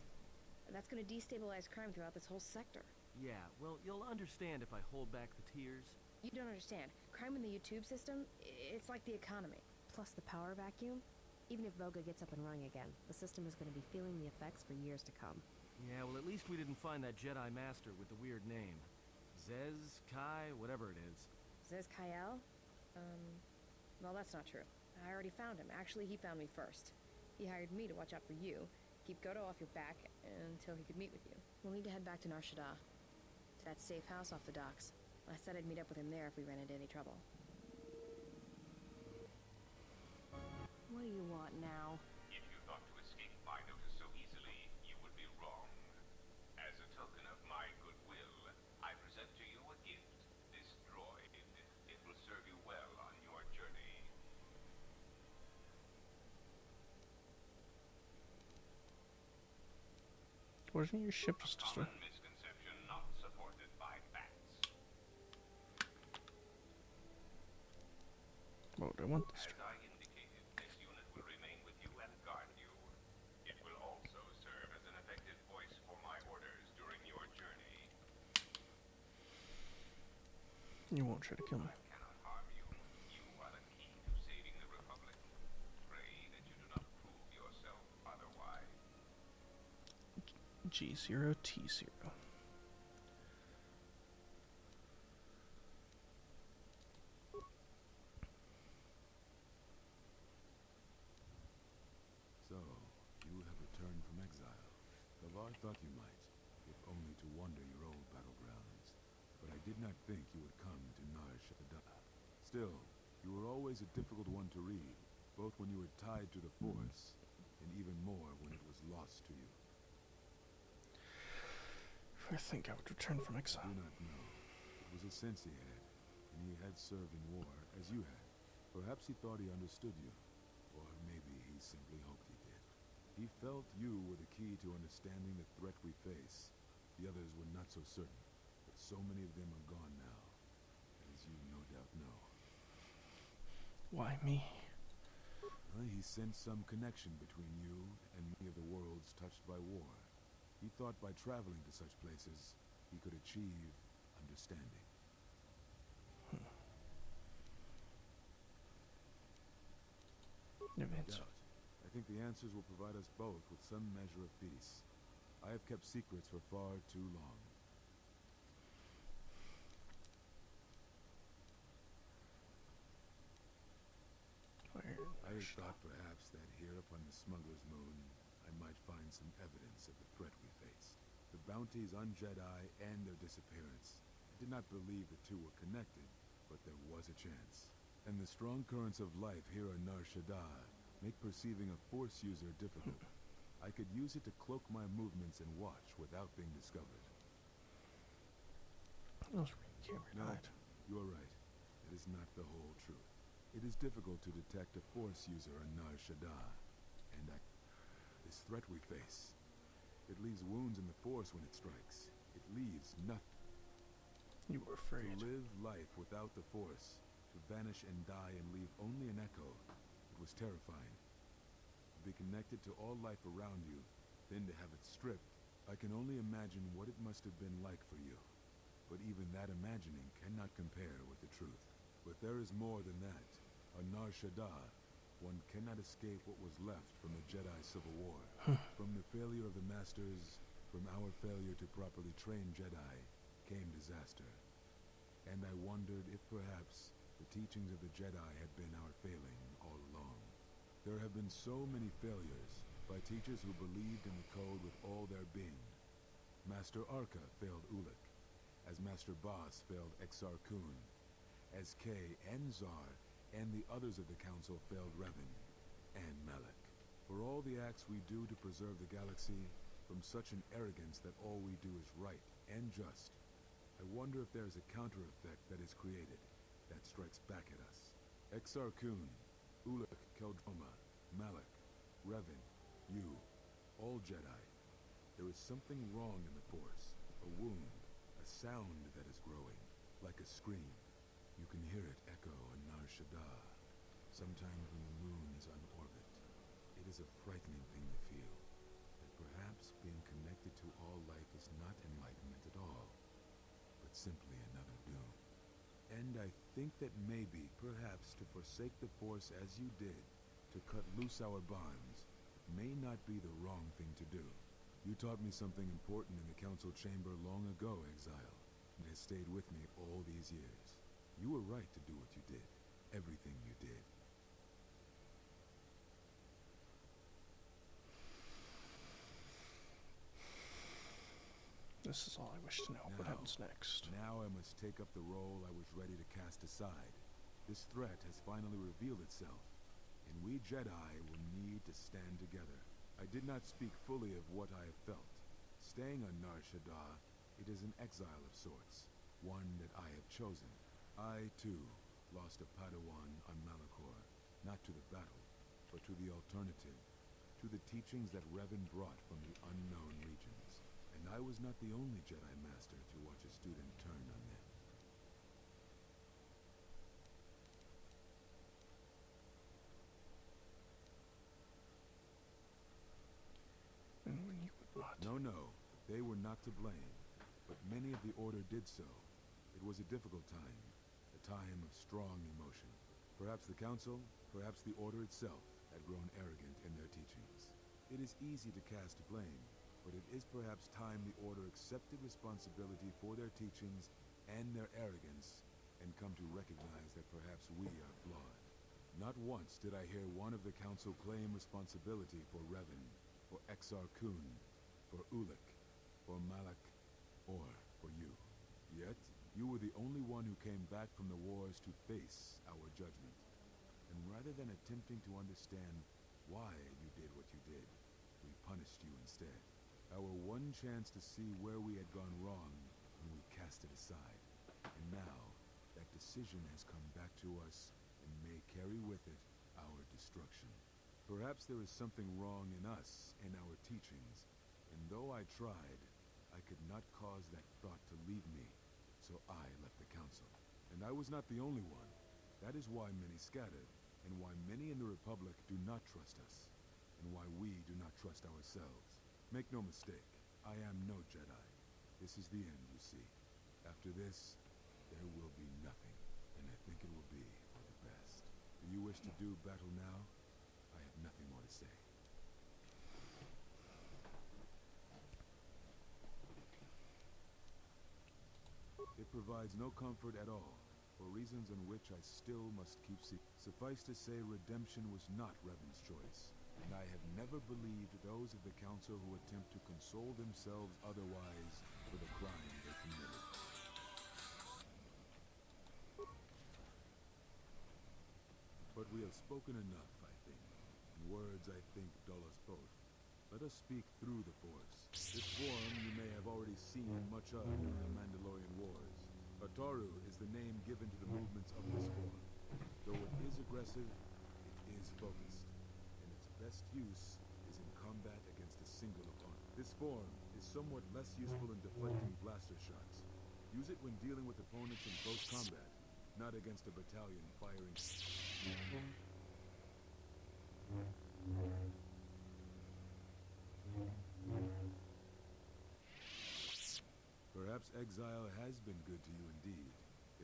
That's gonna destabilize crime throughout this whole sector. Yeah, well, you'll understand if I hold back the tears. You don't understand. Crime in the YouTube system, it's like the economy. Plus the power vacuum. Even if Voga gets up and running again, the system is going to be feeling the effects for years to come. Yeah, well, at least we didn't find that Jedi Master with the weird name. Zez, Kai, whatever it is. Zez Kyle? Well, that's not true. I already found him. Actually, he found me first. He hired me to watch out for you, keep Godo off your back until he could meet with you. We'll need to head back to Nar Shaddaa, to that safe house off the docks. I said I'd meet up with him there if we ran into any trouble. What do you want now? If you thought to escape my notice so easily, you would be wrong. As a token of my goodwill, I present to you a gift, this droid. It will serve you well on your journey. Wasn't your ship just destroyed? Common misconception not supported by facts. What would I want this? As I indicated, this unit will remain with you and guard you. It will also serve as an effective voice for my orders during your journey. You won't try to kill me. Cannot harm you. You are the key to saving the Republic. Pray that you do not prove yourself otherwise. G0T0. So, you have returned from exile. Kavar thought you might, if only to wander your old battlegrounds. But I did not think you would come to Nar Shaddaa. Still, you were always a difficult one to read, both when you were tied to the Force, and even more when it was lost to you. I think I would return from exile. I do not know. It was a sense he had, and he had served in war, as you had. Perhaps he thought he understood you, or maybe he simply hoped he did. He felt you were the key to understanding the threat we face. The others were not so certain, but so many of them are gone now, as you no doubt know. Why me? He sensed some connection between you and many of the worlds touched by war. He thought by traveling to such places, he could achieve understanding. No I answer. doubt. I think the answers will provide us both with some measure of peace. I have kept secrets for far too long. I had thought perhaps that here upon the Smuggler's Moon, I might find some evidence of the threat we face. The bounties on Jedi and their disappearance. I did not believe the two were connected, but there was a chance. And the strong currents of life here on Nar Shaddaa make perceiving a Force user difficult. I could use it to cloak my movements and watch without being discovered. Those can't be No, right. you are right. It is not the whole truth. It is difficult to detect a Force user on Nar Shaddaa, and this threat we face, it leaves wounds in the Force when it strikes. It leaves nothing. You were afraid. To live life without the Force, to vanish and die and leave only an echo, it was terrifying. To be connected to all life around you, then to have it stripped, I can only imagine what it must have been like for you. But even that imagining cannot compare with the truth. But there is more than that. On Nar Shaddaa, one cannot escape what was left from the Jedi Civil War. From the failure of the Masters, from our failure to properly train Jedi, came disaster. And I wondered if perhaps the teachings of the Jedi had been our failing all along. There have been so many failures by teachers who believed in the code with all their being. Master Arca failed Ulic, as Master Boss failed Exar Kun, as Kay and Zar and the others of the Council failed Revan and Malak. For all the acts we do to preserve the galaxy, from such an arrogance that all we do is right and just, I wonder if there is a counter-effect that is created, that strikes back at us. Exar Kun, Ulic Qel-Droma, Malak, Revan, you, all Jedi. There is something wrong in the Force, a wound, a sound that is growing, like a scream. You can hear it echo on Nar Shaddaa, sometimes when the moon is on orbit. It is a frightening thing to feel, that perhaps being connected to all life is not enlightenment at all, but simply another doom. And I think that maybe, perhaps, to forsake the Force as you did, to cut loose our bonds, may not be the wrong thing to do. You taught me something important in the Council Chamber long ago, Exile, and has stayed with me all these years. You were right to do what you did. Everything you did. This is all I wish to know. What happens next? Now I must take up the role I was ready to cast aside. This threat has finally revealed itself, and we Jedi will need to stand together. I did not speak fully of what I have felt. Staying on Nar Shaddaa, it is an exile of sorts, one that I have chosen. I, too, lost a Padawan on Malachor, not to the battle, but to the alternative, to the teachings that Revan brought from the unknown regions. And I was not the only Jedi Master to watch a student turn on them. And when you would not. No, they were not to blame, but many of the Order did so. It was a difficult time, time of strong emotion. Perhaps the Council, perhaps the Order itself, had grown arrogant in their teachings. It is easy to cast blame, but it is perhaps time the Order accepted responsibility for their teachings and their arrogance, and come to recognize that perhaps we are flawed. Not once did I hear one of the Council claim responsibility for Revan, for Exar Kun, for Ulic, for Malak, or for you. Yet, you were the only one who came back from the wars to face our judgment. And rather than attempting to understand why you did what you did, we punished you instead. Our one chance to see where we had gone wrong, and we cast it aside. And now, that decision has come back to us, and may carry with it our destruction. Perhaps there is something wrong in us and our teachings, and though I tried, I could not cause that thought to leave me, so I left the Council. And I was not the only one. That is why many scattered, and why many in the Republic do not trust us, and why we do not trust ourselves. Make no mistake, I am no Jedi. This is the end, you see. After this, there will be nothing, and I think it will be for the best. Do you wish to do battle now? I have nothing more to say. It provides no comfort at all, for reasons on which I still must keep secret. Suffice to say, redemption was not Revan's choice, and I have never believed those of the Council who attempt to console themselves otherwise for the crime they committed. But we have spoken enough, I think, and words, I think, dull us both. Let us speak through the Force. This form you may have already seen much of in the Mandalorian Wars. Ataru is the name given to the movements of this form. Though it is aggressive, it is focused, and its best use is in combat against a single opponent. This form is somewhat less useful in deflecting blaster shots. Use it when dealing with opponents in close combat, not against a battalion firing. Perhaps exile has been good to you indeed.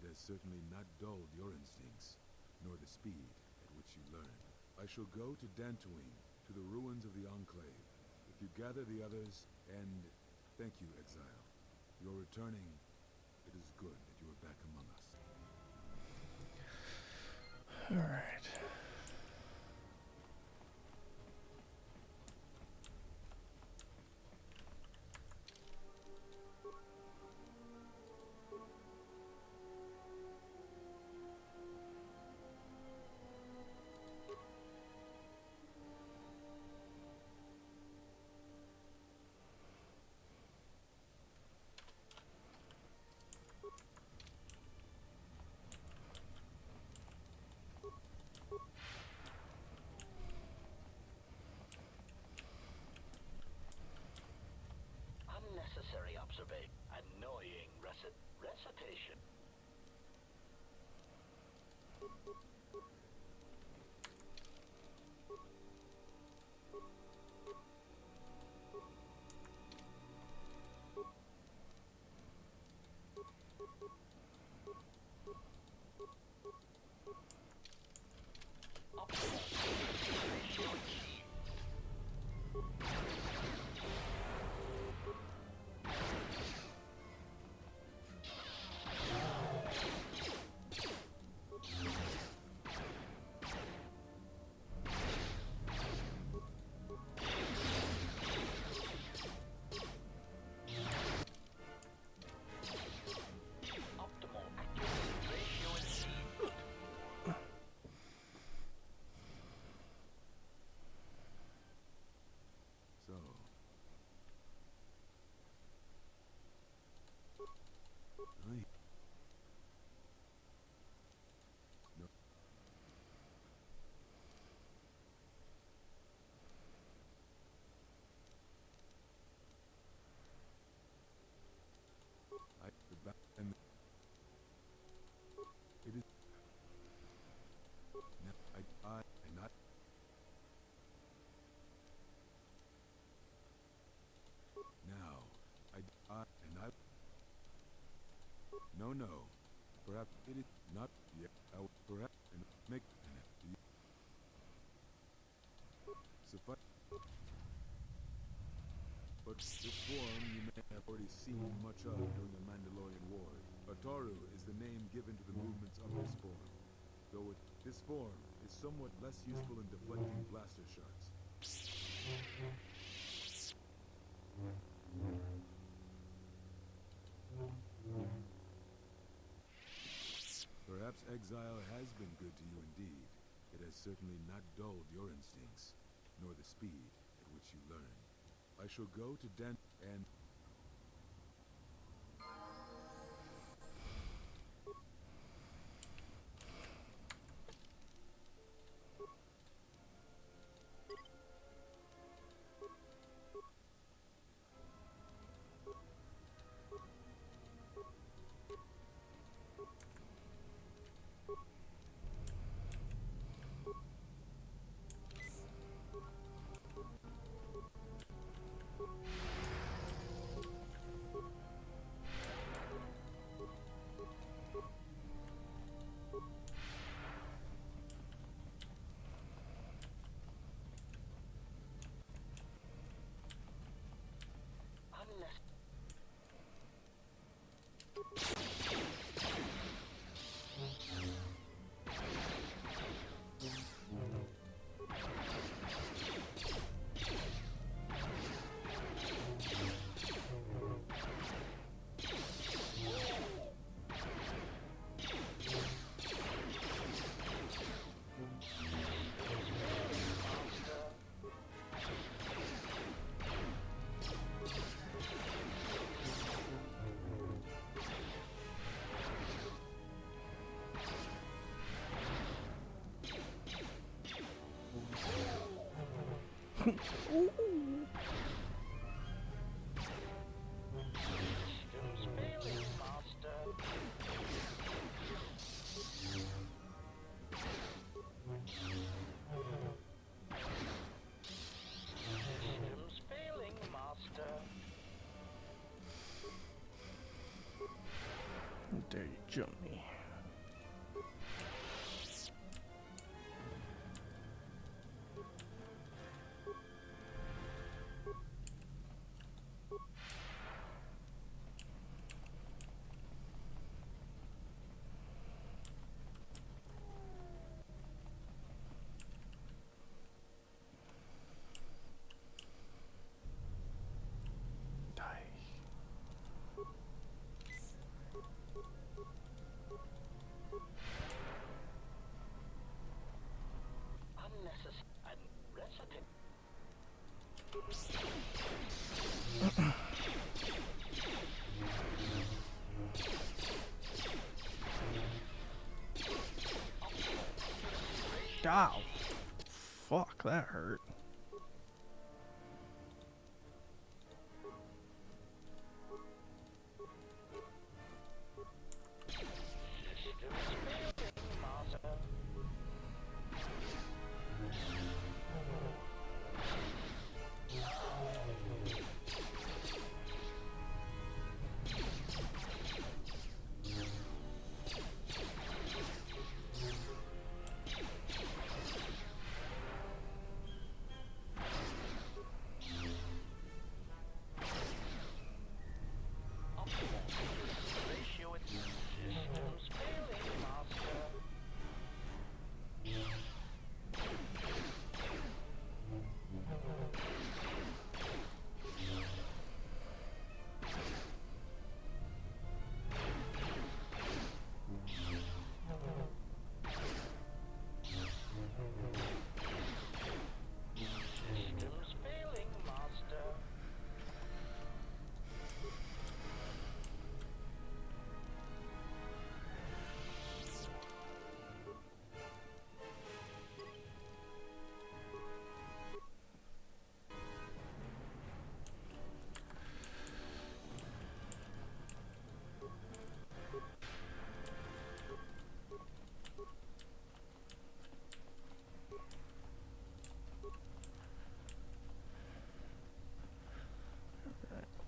It has certainly not dulled your instincts, nor the speed at which you learn. I shall go to Dantooine, to the ruins of the Enclave. If you gather the others, and thank you, exile. You're returning. It is good that you are back among us. All right. Perhaps it is not yet. Perhaps and make suffice. But this form you may have already seen much of during the Mandalorian Wars. Ataru is the name given to the movements of this form, though this form is somewhat less useful in deflecting blaster shots. Perhaps exile has been good to you indeed. It has certainly not dulled your instincts, nor the speed at which you learn. I shall go to Dan and... Dare you jump me? Ow! Fuck, that hurt.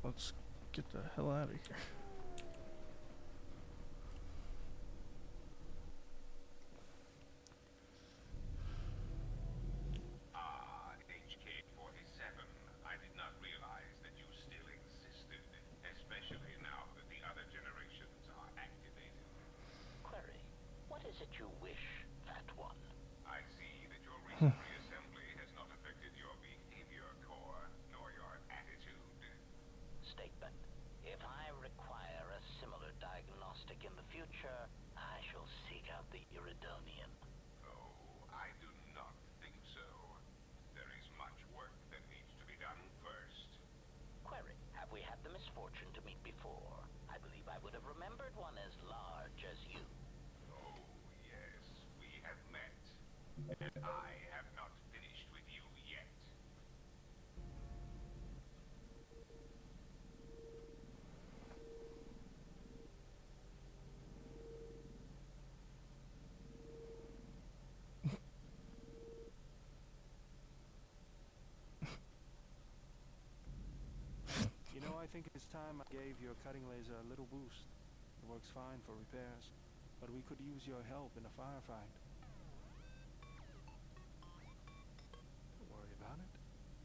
Let's get the hell out of here. optimistic in the future, I shall seek out the Iridonian. Oh, I do not think so. There is much work that needs to be done first. Query, have we had the misfortune to meet before? I believe I would have remembered one as large as you. Oh, yes, we have met. And I have not finished with you yet. You know, I think it's time I gave your cutting laser a little boost. It works fine for repairs, but we could use your help in a firefight. Don't worry about it.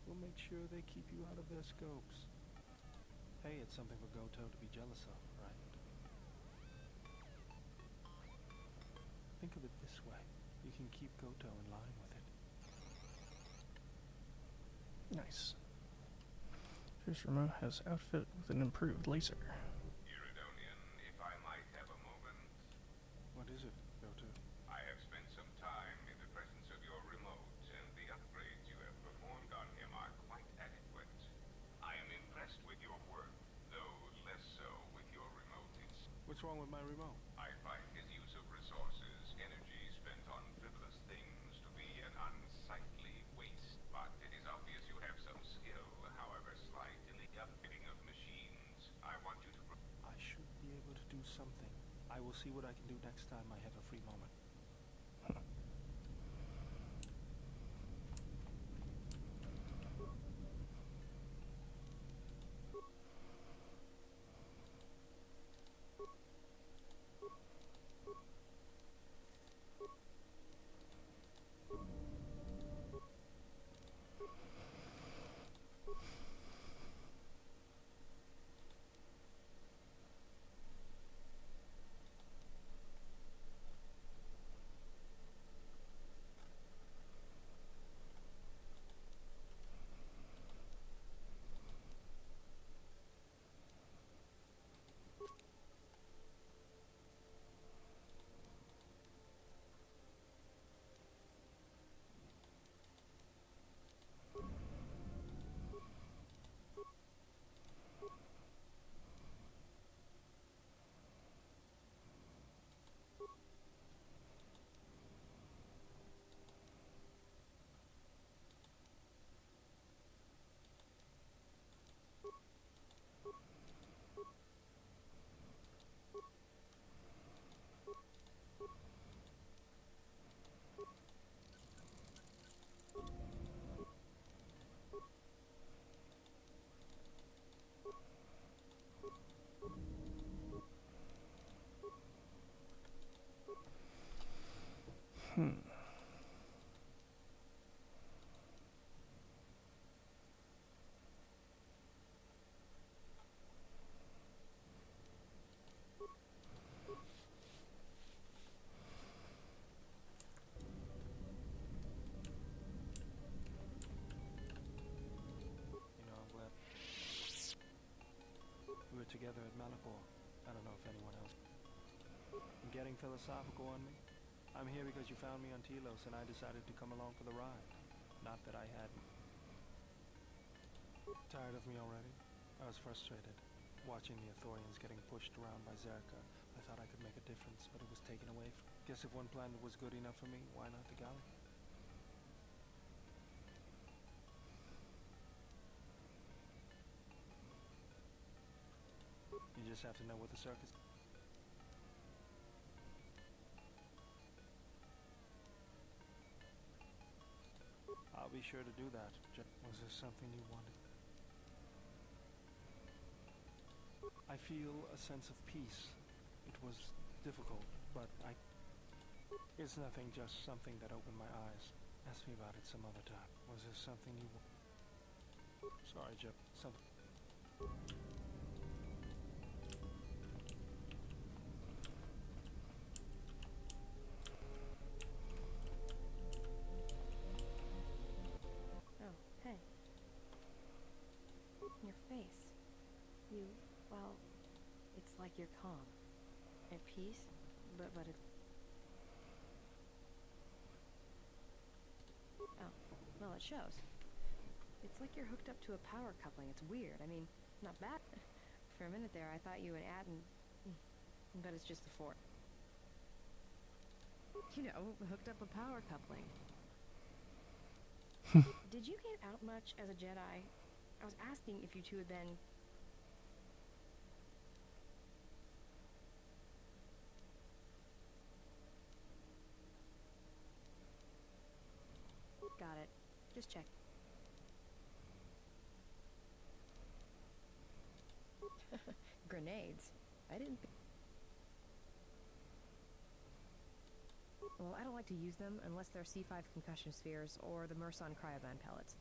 We'll make sure they keep you out of their scopes. Hey, it's something for Goto to be jealous of, right? Think of it this way. You can keep Goto in line with it. Nice. Fierce Ramon has outfit with an improved laser. Iridonian, if I might have a moment. What is it, Goto? I have spent some time in the presence of your remote, and the upgrades you have performed on him are quite adequate. I am impressed with your work, though less so with your remote. What's wrong with my remote? I find his use of resources, energy spent on frivolous things, to be an unsightly waste. But it is obvious you have some skill, however slight, in the upfitting of machines. I want you to... I should be able to do something. I will see what I can do next time I have a free moment. Together at Malapor. I don't know if anyone else. I'm getting philosophical on me. I'm here because you found me on Telos and I decided to come along for the ride. Not that I hadn't. Tired of me already? I was frustrated. Watching the Ithorians getting pushed around by Zerka, I thought I could make a difference, but it was taken away from me. Guess if one planet was good enough for me, why not the galaxy? You just have to know what the circus... I'll be sure to do that. Was there something you wanted? I feel a sense of peace. It was difficult, but it's nothing, just something that opened my eyes. Ask me about it some other time. Was there something you... Sorry, Jip. Something... Your face. Well, it's like you're calm. at peace, but it... Oh, well, it shows. It's like you're hooked up to a power coupling. It's weird. I mean, not bad. For a minute there, I thought you and Atten... But it's just the Force. You know, hooked up a power coupling. Did you get out much as a Jedi? I was asking if you two had been... Got it. Just check. Grenades? I didn't think... Well, I don't like to use them unless they're C5 concussion spheres or the Merson cryoban pellets.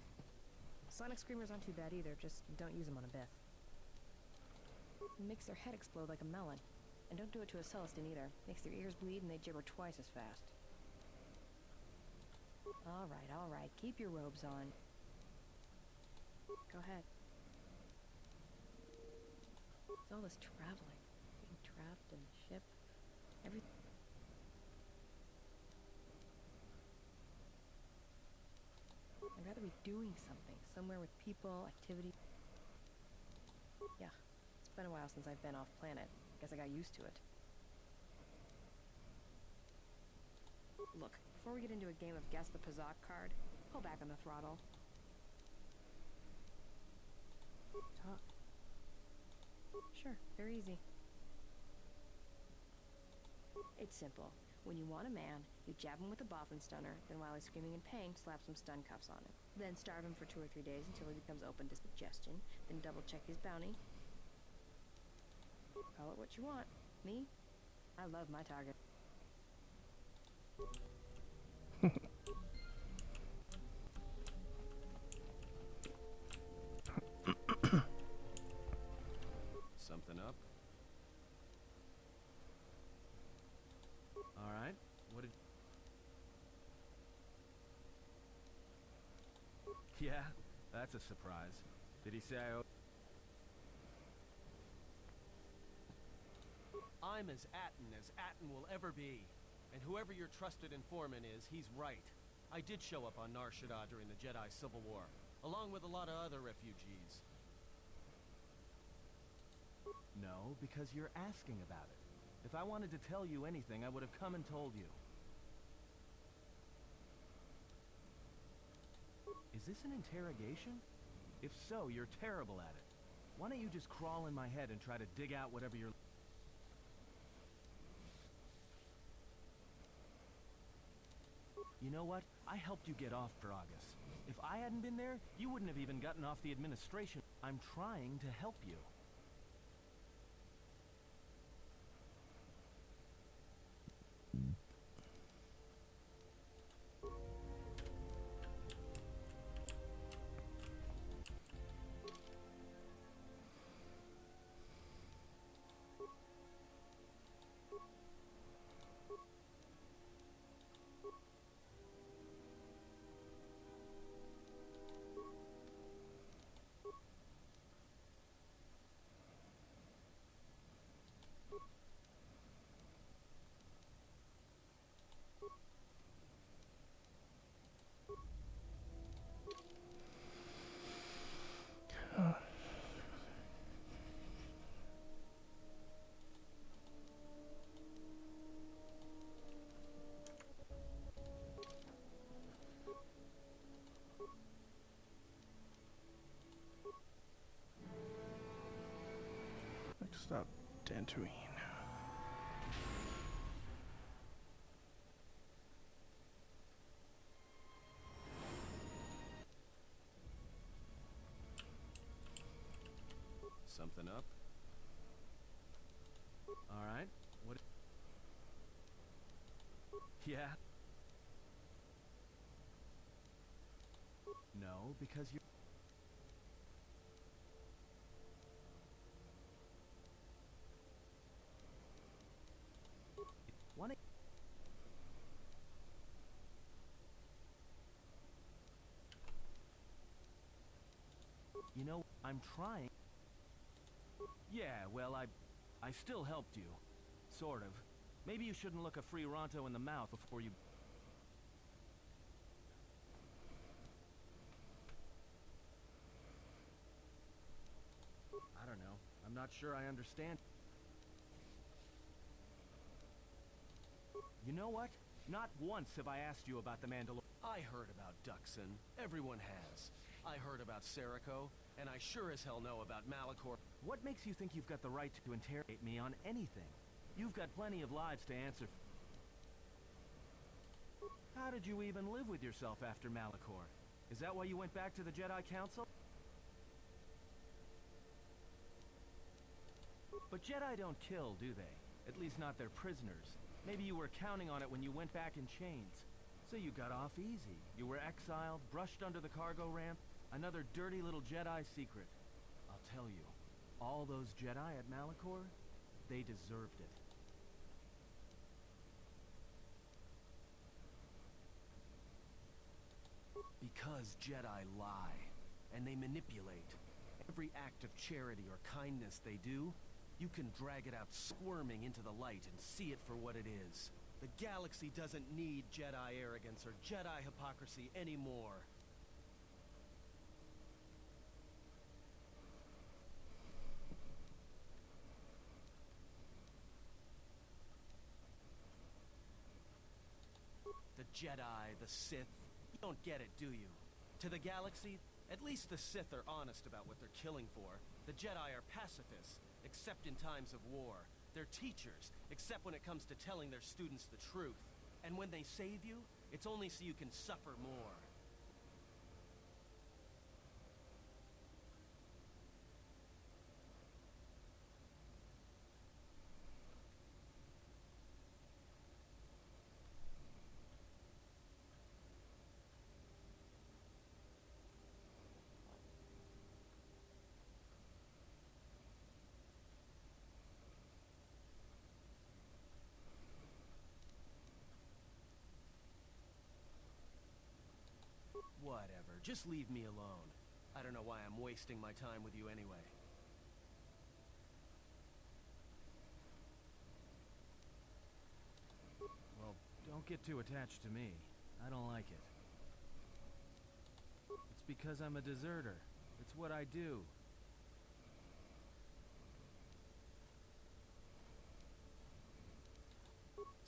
Sonic screamers aren't too bad either, just don't use them on a Bith. Makes their head explode like a melon. And don't do it to a Celestin either. Makes their ears bleed and they gibber twice as fast. Alright. Keep your robes on. Go ahead. It's all this traveling. Being trapped in the ship. Everything. I'd rather be doing something. Somewhere with people, activity. Yeah. It's been a while since I've been off planet. Guess I got used to it. Look, before we get into a game of Guess the Pazak card, pull back on the throttle. Talk. Sure, very easy. It's simple. When you want a man, you jab him with a Boffin stunner, then while he's screaming in pain, slap some stun cuffs on him. Then starve him for 2 or 3 days until he becomes open to suggestion, then double check his bounty. Call it what you want. Me? I love my target. Something up? Alright, what did... Yeah, that's a surprise. Did he say I'm as Atten will ever be. And whoever your trusted informant is, he's right. I did show up on Nar Shaddaa during the Jedi Civil War, along with a lot of other refugees. No, because you're asking about it. If I wanted to tell you anything, I would have come and told you. Is this an interrogation? If so, you're terrible at it. Why don't you just crawl in my head and try to dig out whatever you're... You know what? I helped you get off Gragas. If I hadn't been there, you wouldn't have even gotten off the administration. I'm trying to help you. Next up, Dantooine. Something up? Alright, what... Yeah? No, because you... Wanna... You know, I'm trying... Yeah, well, I still helped you. sort of. Maybe you shouldn't look a free Ronto in the mouth before you... I don't know. I'm not sure I understand. You know what? Not once have I asked you about the Mandalorian. I heard about Duxon. Everyone has. I heard about Serico, and I sure as hell know about Malachor. What makes you think you've got the right to interrogate me on anything? You've got plenty of lives to answer. How did you even live with yourself after Malachor? Is that why you went back to the Jedi Council? But Jedi don't kill, do they? At least not their prisoners. Maybe you were counting on it when you went back in chains. So you got off easy. You were exiled, brushed under the cargo ramp. Another dirty little Jedi secret. I'll tell you, all those Jedi at Malachor, they deserved it. Because Jedi lie, and they manipulate. Every act of charity or kindness they do, you can drag it out squirming into the light and see it for what it is. The galaxy doesn't need Jedi arrogance or Jedi hypocrisy anymore. The Jedi, the Sith, you don't get it, do you? To the galaxy, at least the Sith are honest about what they're killing for. The Jedi are pacifists, except in times of war. They're teachers, except when it comes to telling their students the truth. And when they save you, it's only so you can suffer more. Whatever, just leave me alone. I don't know why I'm wasting my time with you anyway. Well, don't get too attached to me. I don't like it. It's because I'm a deserter. It's what I do.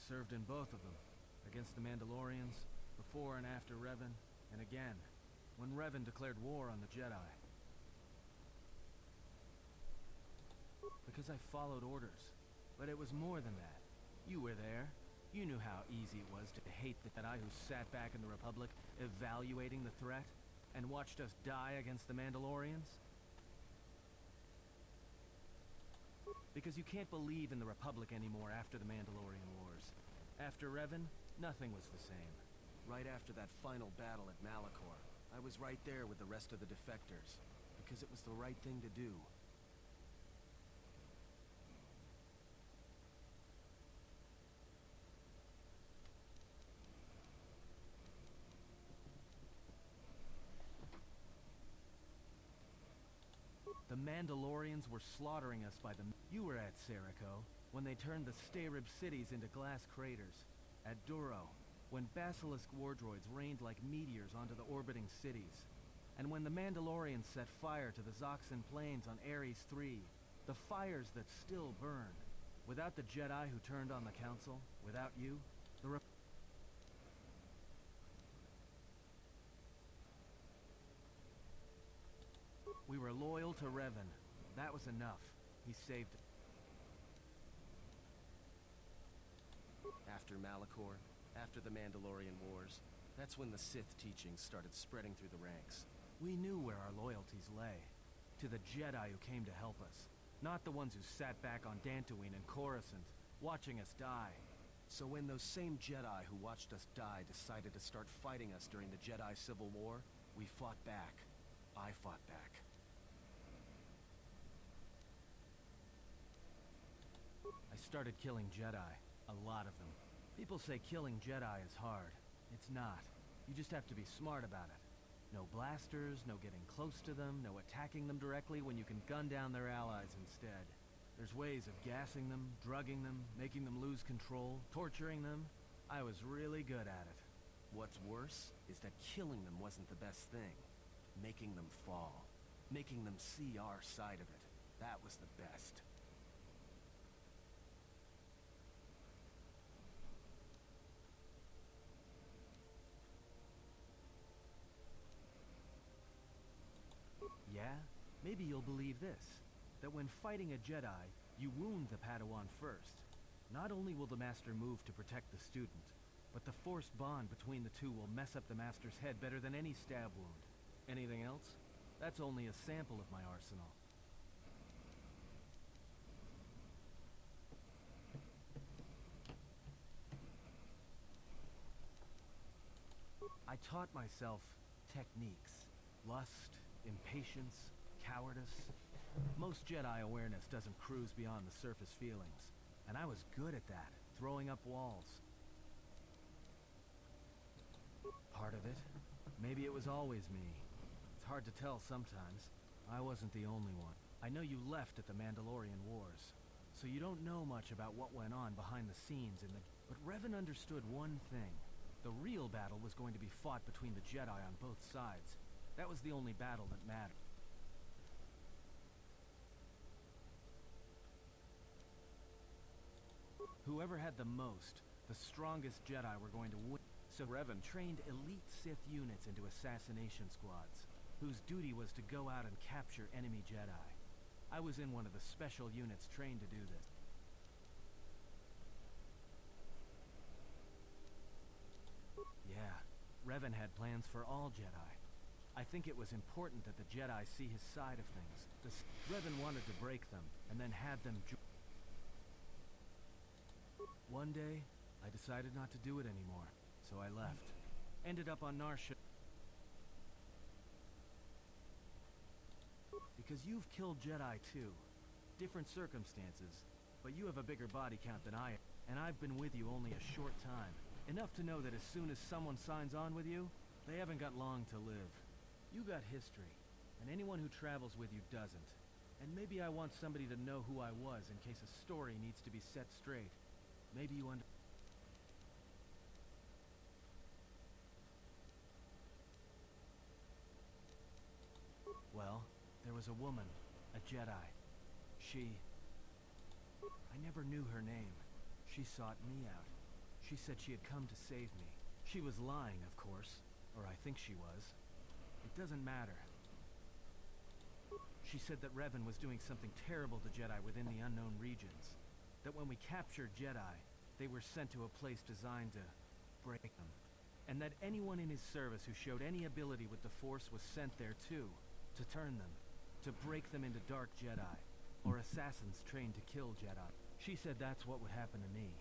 Served in both of them. Against the Mandalorians, before and after Revan, and again, when Revan declared war on the Jedi. Because I followed orders. But it was more than that. You were there. You knew how easy it was to hate the Jedi who sat back in the Republic, evaluating the threat, and watched us die against the Mandalorians. Because you can't believe in the Republic anymore after the Mandalorian Wars. After Revan, nothing was the same. Right after that final battle at Malachor, I was right there with the rest of the defectors, because it was the right thing to do. The Mandalorians were slaughtering us by the... You were at Serico, when they turned the Starib cities into glass craters. At Duro, when Basilisk wardroids rained like meteors onto the orbiting cities. And when the Mandalorians set fire to the Zoxan plains on Ares III, the fires that still burn. Without the Jedi who turned on the Council, without you, the We were loyal to Revan. That was enough. He saved it. After Malachor, after the Mandalorian Wars, that's when the Sith teachings started spreading through the ranks. We knew where our loyalties lay. To the Jedi who came to help us. Not the ones who sat back on Dantooine and Coruscant, watching us die. So when those same Jedi who watched us die decided to start fighting us during the Jedi Civil War, we fought back. I fought back. I started killing Jedi. A lot of them. People say killing Jedi is hard. It's not. You just have to be smart about it. No blasters, no getting close to them, no attacking them directly when you can gun down their allies instead. There's There's ways of gassing them, drugging them, making them lose control, torturing them. I was really good at it. What's worse is that killing them wasn't the best thing. Making them fall. Making them see our side of it. That was the best. Yeah? Maybe you'll believe this. That when fighting a Jedi, you wound the Padawan first. Not only will the Master move to protect the student, but the forced bond between the two will mess up the Master's head better than any stab wound. Anything else? That's only a sample of my arsenal. I taught myself techniques. Lust, impatience, cowardice. Most Jedi awareness doesn't cruise beyond the surface feelings. And I was good at that, throwing up walls. Part of it. Maybe it was always me. It's hard to tell sometimes. I wasn't the only one. I know you left at the Mandalorian Wars, so you don't know much about what went on behind the scenes in the... But Revan understood one thing. The real battle was going to be fought between the Jedi on both sides. That was the only battle that mattered. Whoever had the most, the strongest Jedi were going to win. So Revan trained elite Sith units into assassination squads, whose duty was to go out and capture enemy Jedi. I was in one of the special units trained to do this. Yeah, Revan had plans for all Jedi. I think it was important that the Jedi see his side of things. Revan wanted to break them, and then have them One day, I decided not to do it anymore, so I left. Ended up on Nar Shaddaa. Because you've killed Jedi too. Different circumstances, but you have a bigger body count than I am, and I've been with you only a short time. Enough to know that as soon as someone signs on with you, they haven't got long to live. You got history, and anyone who travels with you doesn't. And maybe I want somebody to know who I was in case a story needs to be set straight. Maybe you Well, there was a woman, a Jedi. I never knew her name. She sought me out. She said she had come to save me. She was lying, of course. Or I think she was. It doesn't matter. She said that Revan was doing something terrible to Jedi within the unknown regions. That when we captured Jedi, they were sent to a place designed to break them. And that anyone in his service who showed any ability with the Force was sent there too, to turn them, to break them into dark Jedi, or assassins trained to kill Jedi. She said that's what would happen to me,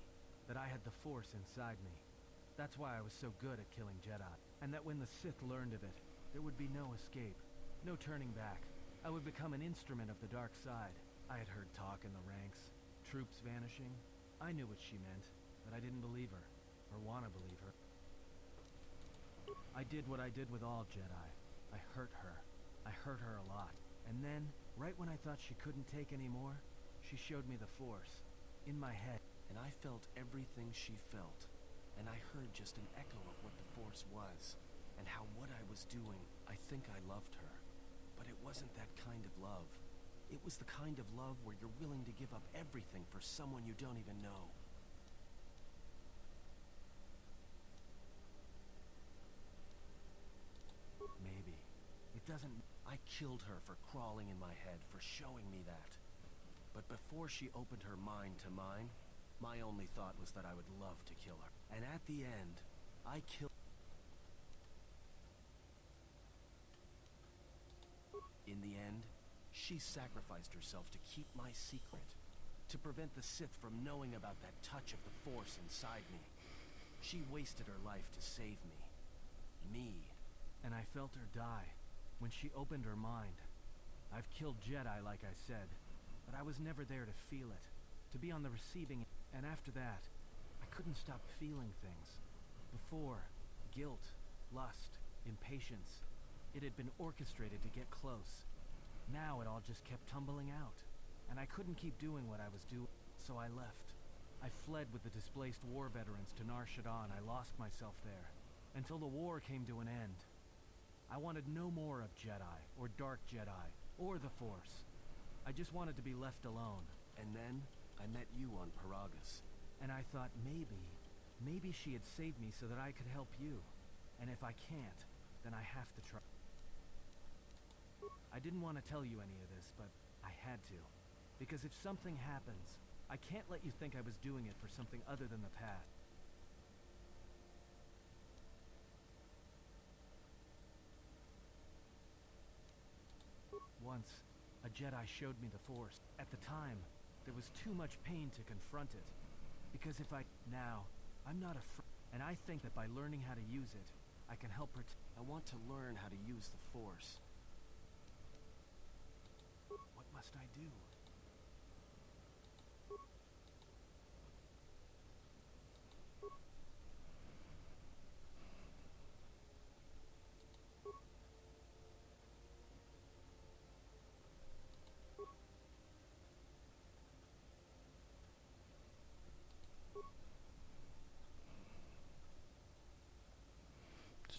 that I had the Force inside me. That's why I was so good at killing Jedi, and that when the Sith learned of it, there would be no escape, no turning back. I would become an instrument of the dark side. I had heard talk in the ranks, troops vanishing. I knew what she meant, but I didn't believe her, or want to believe her. I did what I did with all Jedi. I hurt her. I hurt her a lot. And then, right when I thought she couldn't take any more, she showed me the Force, in my head. And I felt everything she felt. And I heard just an echo of what the Force was, and how what I was doing, I think I loved her. But it wasn't that kind of love. It was the kind of love where you're willing to give up everything for someone you don't even know. Maybe. It doesn't... I killed her for crawling in my head, for showing me that. But before she opened her mind to mine, my only thought was that I would love to kill her. And at the end, I killed... In the end, she sacrificed herself to keep my secret, to prevent the Sith from knowing about that touch of the Force inside me. She wasted her life to save me. Me. And I felt her die, when she opened her mind. I've killed Jedi, like I said, but I was never there to feel it, to be on the receiving end. And after that, I couldn't stop feeling things. Before, guilt, lust, impatience. It had been orchestrated to get close. Now it all just kept tumbling out. and I couldn't keep doing what I was doing, so I left. I fled with the displaced war veterans to Nar Shaddaa. I lost myself there, until the war came to an end. I wanted no more of Jedi, or Dark Jedi, or the Force. I just wanted to be left alone. And then, I met you on Paragus. And I thought maybe she had saved me so that I could help you. And if I can't, then I have to try. I didn't want to tell you any of this, but I had to. Because if something happens, I can't let you think I was doing it for something other than the path. Once, a Jedi showed me the Force. At the time, there was too much pain to confront it. Because if now, I'm not afraid. And I think that by learning how to use it, I can help protect. I want to learn how to use the Force. What must I do?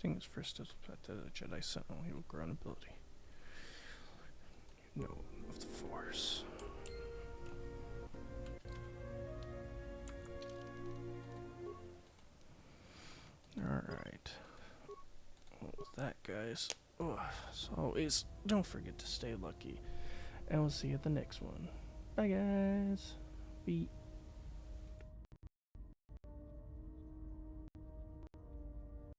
Seeing his first aspect as a Jedi Sentinel, he will grow in ability. You know of the Force. Alright. Well, with that, guys, as always, don't forget to stay lucky. And we'll see you at the next one. Bye, guys. Beat.